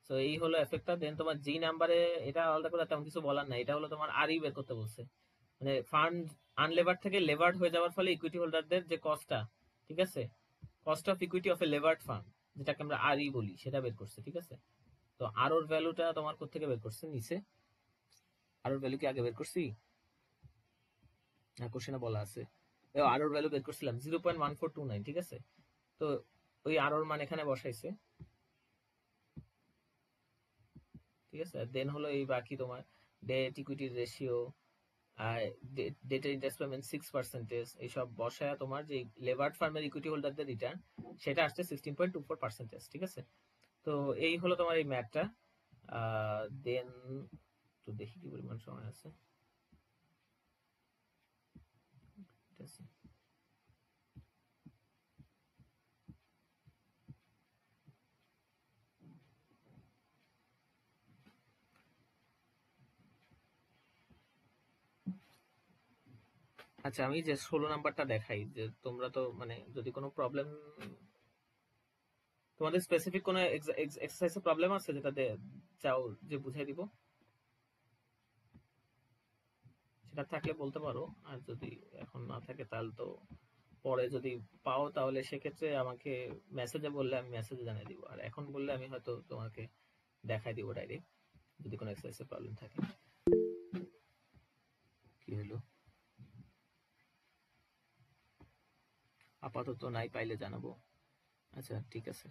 তো এই হলো এফেক্টটা। দেন তোমার জি নাম্বারে এটা আলাদা করে তেমন কিছু বলার নাই, এটা হলো তোমার আরই বের করতে বলছে। মানে ফান্ড আনলেভার্ড থেকে লেভার্ড হয়ে যাওয়ার ফলে ইকুইটি হোল্ডারদের যে কস্টটা, ঠিক আছে, cost of equity of a levered fund, যেটাকে আমরা আরই বলি, সেটা বের করছে। ঠিক আছে, তো আর ওর ভ্যালুটা তোমার কোথেকে বের করছে? নিচে আর ওর ভ্যালু কি আগে বের করছি? হ্যাঁ, কোশ্চেনে বলা আছে। আর ওর ভ্যালু বের করছিলাম 0.1429। ঠিক আছে, তো ওই আর ওর মান এখানে বসাইছে। ঠিক আছে, দেন হলো এই বাকি তোমার ডেট ইকুইটি রেশিও, ডেটের ইন্টারেস্ট পেমেন্ট 6%, এইসব বসায় তোমার যে লেভার্ড ফার্মের ইকুইটি হোল্ডারদের রিটার্ন, সেটা আসছে 16.24%। ঠিক আছে, তো এই হলো তোমার এই ম্যাথটা। দেন তো দেখি কি পরিমাণ সময় আছে। ঠিক আছে, আচ্ছা আমি যে 16 নাম্বারটা দেখাই, যে তোমরা তো মানে যদি কোনো প্রবলেম, তোমাদের স্পেসিফিক কোনো এক্সারসাইজে প্রবলেম আছে যেটা চাও যে বুঝাই দিব, সেটা থাকলে বলতে পারো। আর যদি এখন না থাকে তাহলে তো পরে যদি পাও তাহলে সেক্ষেত্রে আমাকে মেসেজে বললে আমি মেসেজে জানিয়ে দিব, আর এখন বললে আমি হয়তো তোমাকে দেখাই দিব ডাইরেক্ট, যদি কোনো এক্সারসাইজের প্রবলেম থাকে। কি হলো? আপাতত নাই, পাইলে জানাবো। আচ্ছা ঠিক আছে।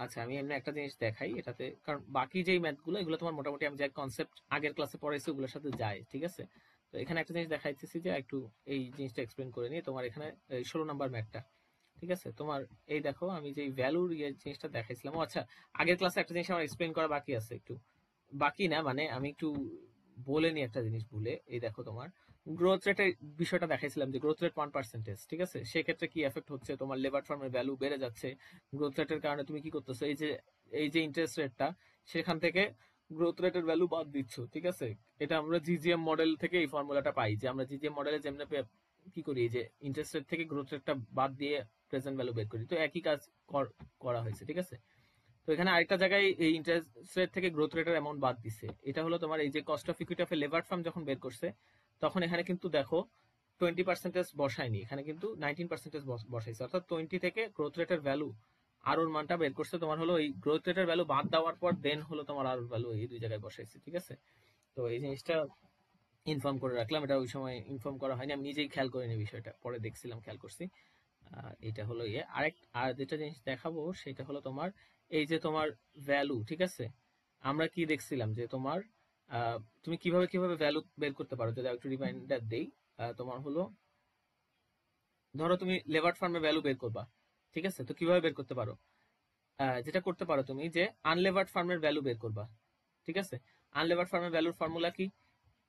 আচ্ছা আমি এমনি একটা জিনিস দেখাই এটাতে, কারণ বাকি যেই ম্যাথগুলো এগুলো তোমার মোটামুটি আমি যে কনসেপ্ট আগের ক্লাসে পড়াইছি ওগুলোর সাথে যায়। ঠিক আছে, তো এখানে একটা জিনিস দেখাইতেছি যে একটু এই জিনিসটা এক্সপ্লেন করে নিই। তোমার এখানে 16 নাম্বার ম্যাথটা, ঠিক আছে, তোমার এই দেখো আমি যে ভ্যালুর জিনিসটা দেখাইছিলাম। ও আচ্ছা, আগের ক্লাসে একটা জিনিস আমার এক্সপ্লেন করা বাকি আছে, একটু বাকি না মানে আমি একটু বলে নি একটা জিনিস ভুলে। এই দেখো তোমার গ্রোথ রেটের বিষয়টা দেখাইছিলাম যে গ্রোথ রেট 1%। ঠিক আছে, সেক্ষেত্রে কি এফেক্ট হচ্ছে? তোমার লেবার ফার্মের ভ্যালু বেড়ে যাচ্ছে। গ্রোথ রেটের কারণে তুমি কি করতেছো? এই যে ইন্টারেস্ট রেটটা, সেখান থেকে গ্রোথ রেটের ভ্যালু বাদ দিচ্ছ। ঠিক আছে, এটা আমরা জিজিএম মডেল থেকে এই ফর্মুলাটা পাই, যে আমরা জিজিএম মডেলে যেমন কি করি, যে ইন্টারেস্ট রেট থেকে গ্রোথ রেটটা বাদ দিয়ে প্রেজেন্ট ভ্যালু বের করি, তো একই কাজ করা হয়েছে। ঠিক আছে, তো এখানে আরেকটা জায়গায় এই ইন্টারেস্ট রেট থেকে গ্রোথ রেটের অ্যামাউন্ট বাদ দিছে। এটা হলো তোমার এই যে cost of equity of A lever farm যখন বের করছে, তখন এখানে কিন্তু দেখো 20% বসায়নি, এখানে কিন্তু 19% বসাইছে। অর্থাৎ 20 থেকে গ্রোথ রেটের ভ্যালু আর ওর মানটা বের করছে তোমার হলো এই গ্রোথ রেটের ভ্যালু বাদ দেওয়ার পর, দেন হলো তোমার আর ভ্যালু, এই দুই জায়গায় বসাইছে। ঠিক আছে, তো এই জিনিসটা ইনফর্ম করে রাখলাম, এটা ওই সময় ইনফর্ম করা হয়নি, আমি নিজেই খেয়াল করিনি বিষয়টা, পরে দেখছিলাম খেয়াল করছি। এটা হলো ইয়ে। আর যেটা জিনিস দেখাবো সেটা হলো তোমার এই যে তোমার ভ্যালু। ঠিক আছে, আমরা কি দেখছিলাম যে তোমার তুমি কিভাবে কিভাবে ভ্যালু বের করতে পারো, যদি একটু রিমাইন্ডার দেই। তোমার হলো ধরো তুমি লেবার ফার্মের ভ্যালু বের করবা। ঠিক আছে, তো কিভাবে বের করতে পারো? যেটা করতে পারো তুমি, যে আনলেভার্ড ফার্মের ভ্যালু বের করবা। ঠিক আছে, আনলেভার্ড ফার্মের ভ্যালুর ফর্মুলা কি?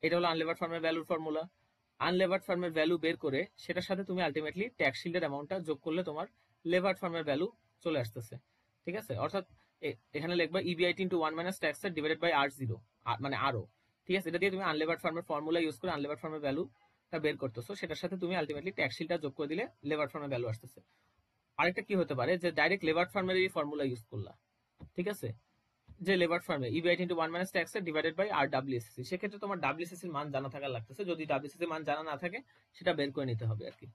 এটা হলো আনলেভার্ড ফার্মের ভ্যালুর ফর্মুলা। আনলেভার্ড ফার্মের ভ্যালু বের করে সেটার সাথে তুমি আলটিমেটলি ট্যাক্স শিল্ডের অ্যামাউন্টটা যোগ করলে তোমার লেভার্ড ফার্মের ভ্যালু চলে আসতেছে। ঠিক আছে, অর্থাৎ এখানে লিখবা EBIT into 1 minus tax divided by R zero, মানে আরও। ঠিক আছে, এটা দিয়ে তুমি আনলেভার্ড ফার্মের ফর্মুলা ইউজ করে আনলেভার্ড ফার্মের ভ্যালুটা বের করতেছো, সেটার সাথে তুমি আলটিমেটলি ট্যাক্স শিল্ডটা যোগ করে দিলে লেভার্ড ফার্মের ভ্যালু আসতেছে। আরেকটা কি হতে পারে, যে ডাইরেক্ট লেভার্ড ফার্মের এই ফর্মুলা ইউজ করলা। ঠিক আছে, যে লেবার ফার্মে EBIT into 1 minus tax divided by R WSSC, সেক্ষেত্রে তোমার ডাব্লিউএসএসসি মান জানা থাকার লাগতেছে। যদি ডাব্লিউএসএসসি মান জানা না থাকে, সেটা বের করে নিতে হবে আর কি।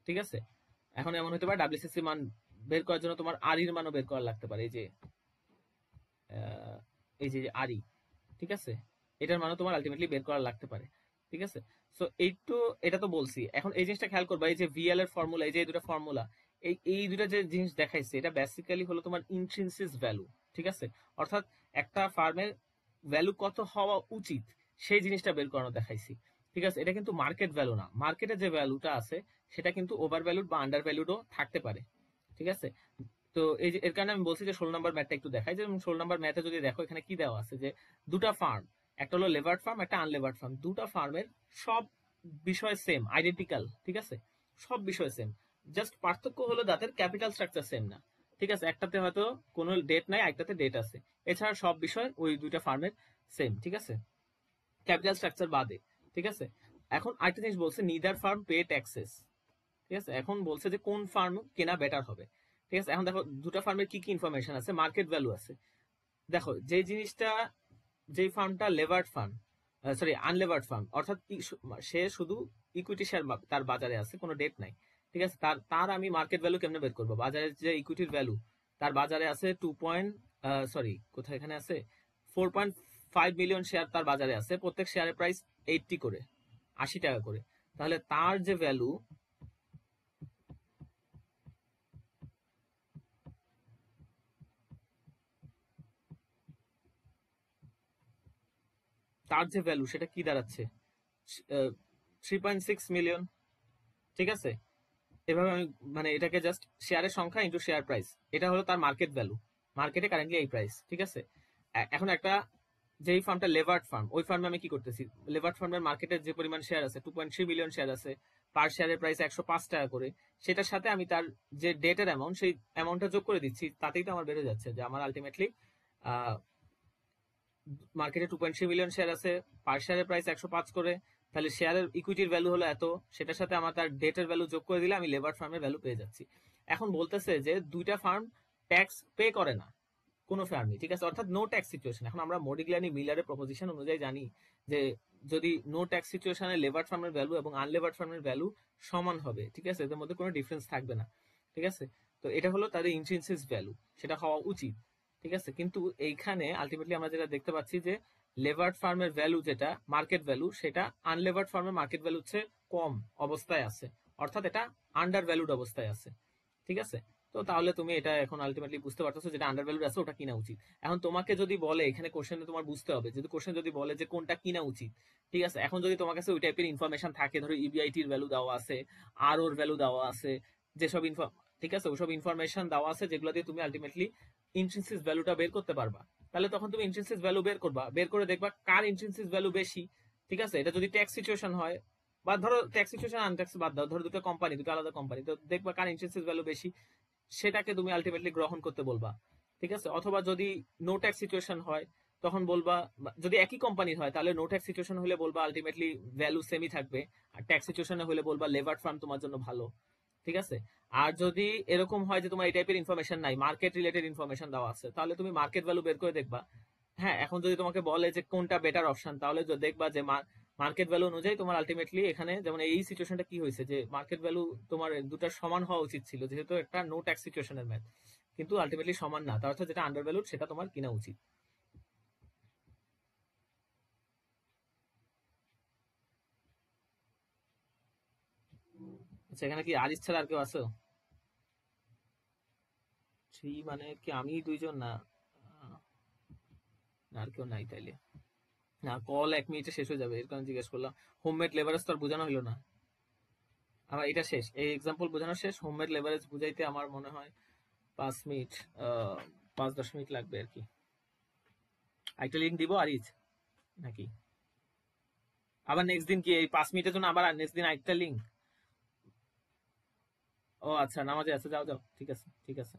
ঠিক আছে, এখন এমন হতে পারে ডাব্লিউএসএসসি মান বের করার জন্য তোমার আর এর মানও বের করা লাগতে পারে। এই যে আর ই, ঠিক আছে, এটার মানও তোমার আলটিমেটলি বের করা লাগতে পারে। ঠিক আছে, সো এটা তো বলছি। এখন এই জিনিসটা খেয়াল করবা, এই যে ভিএল এর ফর্মুলা, এই যে দুটো ফর্মুলা, এই দুটো যে জিনিস দেখাইছে, এটা বেসিক্যালি হলো তোমার ইন্ট্রিনসিস ভ্যালু। ঠিক আছে, অর্থাৎ একটা ফার্মের ভ্যালু কত হওয়া উচিত সেই জিনিসটা বের করানো দেখাইছি। ঠিক আছে, এটা কিন্তু মার্কেট ভ্যালু না। মার্কেটে যে ভ্যালুটা আছে সেটা কিন্তু ওভার ভ্যালুড বা আন্ডার ভ্যালুডও থাকতে পারে। ঠিক আছে, তো এই যে এর কারণে আমি বলছি যে 16 নম্বর ম্যাথটা একটু দেখাই। যে 16 নম্বর ম্যাথে যদি দেখো, এখানে কি দেওয়া আছে, যে দুটা ফার্ম, একটা হলো লেভার্ড ফার্ম, একটা আনলেভার্ড ফার্ম, দুটা ফার্মের সব বিষয় সেম, আইডেন্টিক্যাল। ঠিক আছে, সব বিষয় সেম, জাস্ট পার্থক্য হলো তাদের ক্যাপিটাল স্ট্রাকচার সেম না। ঠিক আছে, একটাতে হয়তো কোনো ডেট নাই, একটাতে ডেট আছে, এছাড়া সব বিষয় ওই দুইটা ফার্মের সেম। ঠিক আছে, ক্যাপিটাল স্ট্রাকচার বাদে। ঠিক আছে, এখন আরেকটা জিনিস বলছে, নিদার ফার্ম পে ট্যাক্সেস। ঠিক আছে, এখন বলছে যে কোন ফার্ম কেনা বেটার হবে। ঠিক ঠিক আছে, এখন দেখো দুটা ফার্মের কি কি ইনফরমেশন আছে, মার্কেট ভ্যালু আছে। দেখো যে জিনিসটা, যেই ফার্মটা লেভার্ড ফার্ম, সরি আনলেভার্ড ফার্ম, অর্থাৎ সে শুধু ইকুইটি শেয়ার তার বাজারে আছে, কোনো ডেট নাই, ঠিক আছে, তার তার আমি মার্কেট ভ্যালু কেমনে বের করবো? বাজারের যে ইকুইটির ভ্যালু, তার বাজারে আছে কোথায় এখানে আছে 4.5 মিলিয়ন শেয়ার তার বাজারে আছে, প্রত্যেক শেয়ারের প্রাইস 80 করে, 80 টাকা করে। তাহলে তার যে ভ্যালু, সেটা কি দাঁড়াচ্ছে? 3.6 মিলিয়ন। ঠিক আছে, এভাবে আমি মানে এটাকে জাস্ট শেয়ারের সংখ্যা ইন্টু শেয়ার প্রাইস, এটা হলো তার মার্কেট ভ্যালু, মার্কেটে কারেন্টলি এই প্রাইস। ঠিক আছে, এখন একটা যেই ফার্মটা লেভার্ড ফার্ম, ওই ফার্মে আমি কি করতেছি, লেভার্ড ফার্মের মার্কেটের যে পরিমাণ শেয়ার আছে 2.3 মিলিয়ন শেয়ার আছে, পার শেয়ারের প্রাইস 105 টাকা করে, সেটার সাথে আমি তার যে ডেটের অ্যামাউন্ট, সেই অ্যামাউন্টটা যোগ করে দিচ্ছি, তাতেই তো আমার বেড়ে যাচ্ছে যে আমার আলটিমেটলি মার্কেটে 2.3 মিলিয়ন শেয়ার আছে, পার শেয়ারের প্রাইস 105 করে, তাহলে শেয়ারের ইকুইটির ভ্যালু হলো এত, সেটার সাথে আমার তার ডেটের ভ্যালু যোগ করে দিলে আমি লেবার ফার্মের ভ্যালু পেয়ে যাচ্ছি। এখন বলতেছে যে দুইটা ফার্ম ট্যাক্স পে করে না, কোনো ফার্মই, ঠিক আছে, অর্থাৎ নো ট্যাক্স সিচুয়েশন। এখন আমরা মডিগ্লানি মিলারের প্রপোজিশন অনুযায়ী জানি যে যদি নো ট্যাক্স সিচুয়েশনে লেবার ফার্মের ভ্যালু এবং আনলেবার ফার্মের ভ্যালু সমান হবে, ঠিক আছে, এদের মধ্যে কোনো ডিফারেন্স থাকবে না। ঠিক আছে, তো এটা হলো তাদের ইন্ট্রিনসিক ভ্যালু, সেটা হওয়া উচিত। ঠিক আছে, কিন্তু এইখানে আলটিমেটলি আমরা যেটা দেখতে পাচ্ছি যে লেভার্ড ফার্মের ভ্যালু, যেটা মার্কেট ভ্যালু, সেটা আনলেভার্ড ফার্মের মার্কেট ভ্যালু হচ্ছে কম অবস্থায় আছে, অর্থাৎ এটা আন্ডার ভ্যালুড অবস্থায় আছে। ঠিক আছে, তো তাহলে তুমি এটা এখন আলটিমেটলি বুঝতে পারতেছো যেটা আন্ডার ভ্যালুড আছে ওটা কিনা উচিত। এখন তোমাকে যদি বলে, এখানে কোশ্চেনে তোমার বুঝতে হবে, যদি কোশ্চেন যদি বলে যে কোনটা কিনা উচিত, ঠিক আছে, এখন যদি তোমার কাছে ওই টাইপের ইনফরমেশন থাকে, ধরো ইবিআইটির ভ্যালু দেওয়া আছে, আর ওর ভ্যালু দেওয়া আছে, যেসব ঠিক আছে, ওসব ইনফরমেশন দেওয়া আছে যেগুলো দিয়ে তুমি আলটিমেটলি ইন্ট্রিনসিক ভ্যালুটা বের করতে পারবা, তাহলে তখন তুমি ইন্ট্রিনসিক ভ্যালু বের করবা, বের করে দেখবা কার ইন্ট্রিনসিক ভ্যালু বেশি। ঠিক আছে, এটা যদি ট্যাক্স সিচুয়েশন হয়, বা ধরো ট্যাক্স সিচুয়েশন আনট্যাক্স বাদ দাও, ধরো দুটো কোম্পানি, দুটো আলাদা কোম্পানি, তো দেখবা কার ইন্ট্রিনসিক ভ্যালু বেশি, সেটাকে তুমি আলটিমেটলি গ্রহণ করতে বলবা। ঠিক আছে, অথবা যদি নো ট্যাক্স সিচুয়েশন হয়, তখন বলবা, যদি একই কোম্পানির হয় তাহলে নো ট্যাক্স সিচুয়েশন হলে বলবা আলটিমেটলি ভ্যালু সেমই থাকবে, আর ট্যাক্স সিচুয়েশনে হলে বলবা লেভার ফার্ম তোমার জন্য ভালো। ঠিক আছে, আর যদি এরকম হয় যে তোমার এই টাইপের ইনফরমেশন নাই, মার্কেট রিলেটেড ইনফরমেশন দেওয়া আছে, তাহলে তুমি মার্কেট ভ্যালু বের করে দেখবা। হ্যাঁ, এখন যদি তোমাকে বলে যে কোনটা বেটার অপশন, তাহলে দেখবা যে মার্কেট ভ্যালু অনুযায়ী তোমার আলটিমেটলি এখানে, যেমন এই সিচুয়েশনটা কি হয়েছে যে মার্কেট ভ্যালু তোমার দুটার সমান হওয়া উচিত ছিল, যেহেতু একটা নো ট্যাক্স সিচুয়েশনের ম্যাথ, কিন্তু আলটিমেটলি সমান না, তার অর্থ যেটা আন্ডার ভ্যালুড সেটা তোমার কিনা উচিত। আচ্ছা, এখানে কি আরিস ছাড়া আর কেউ আছে? সেই মানে কি আমি দুইজন না? আহ, না, আর কেউ নাই তাইলে? না, কল 1 মিনিটে শেষ হয়ে যাবে, এর কারণে জিজ্ঞেস করলাম। হোমমেড লেভারেজ তো আর বোঝানো হলো না আমার, এটা শেষ, এই এক্সাম্পল বোঝানো শেষ। হোমমেড লেভারেজ বুঝাইতে আমার মনে হয় 5 মিনিট, 5-10 মিনিট লাগবে আর কি। একটা লিঙ্ক দিব আরিজ নাকি? আবার নেক্সট দিন কি এই 5 মিনিটের জন্য আবার নেক্সট দিন আরেকটা লিঙ্ক? ও আচ্ছা, নামাজে আছে, যাও যাও, ঠিক আছে ঠিক আছে।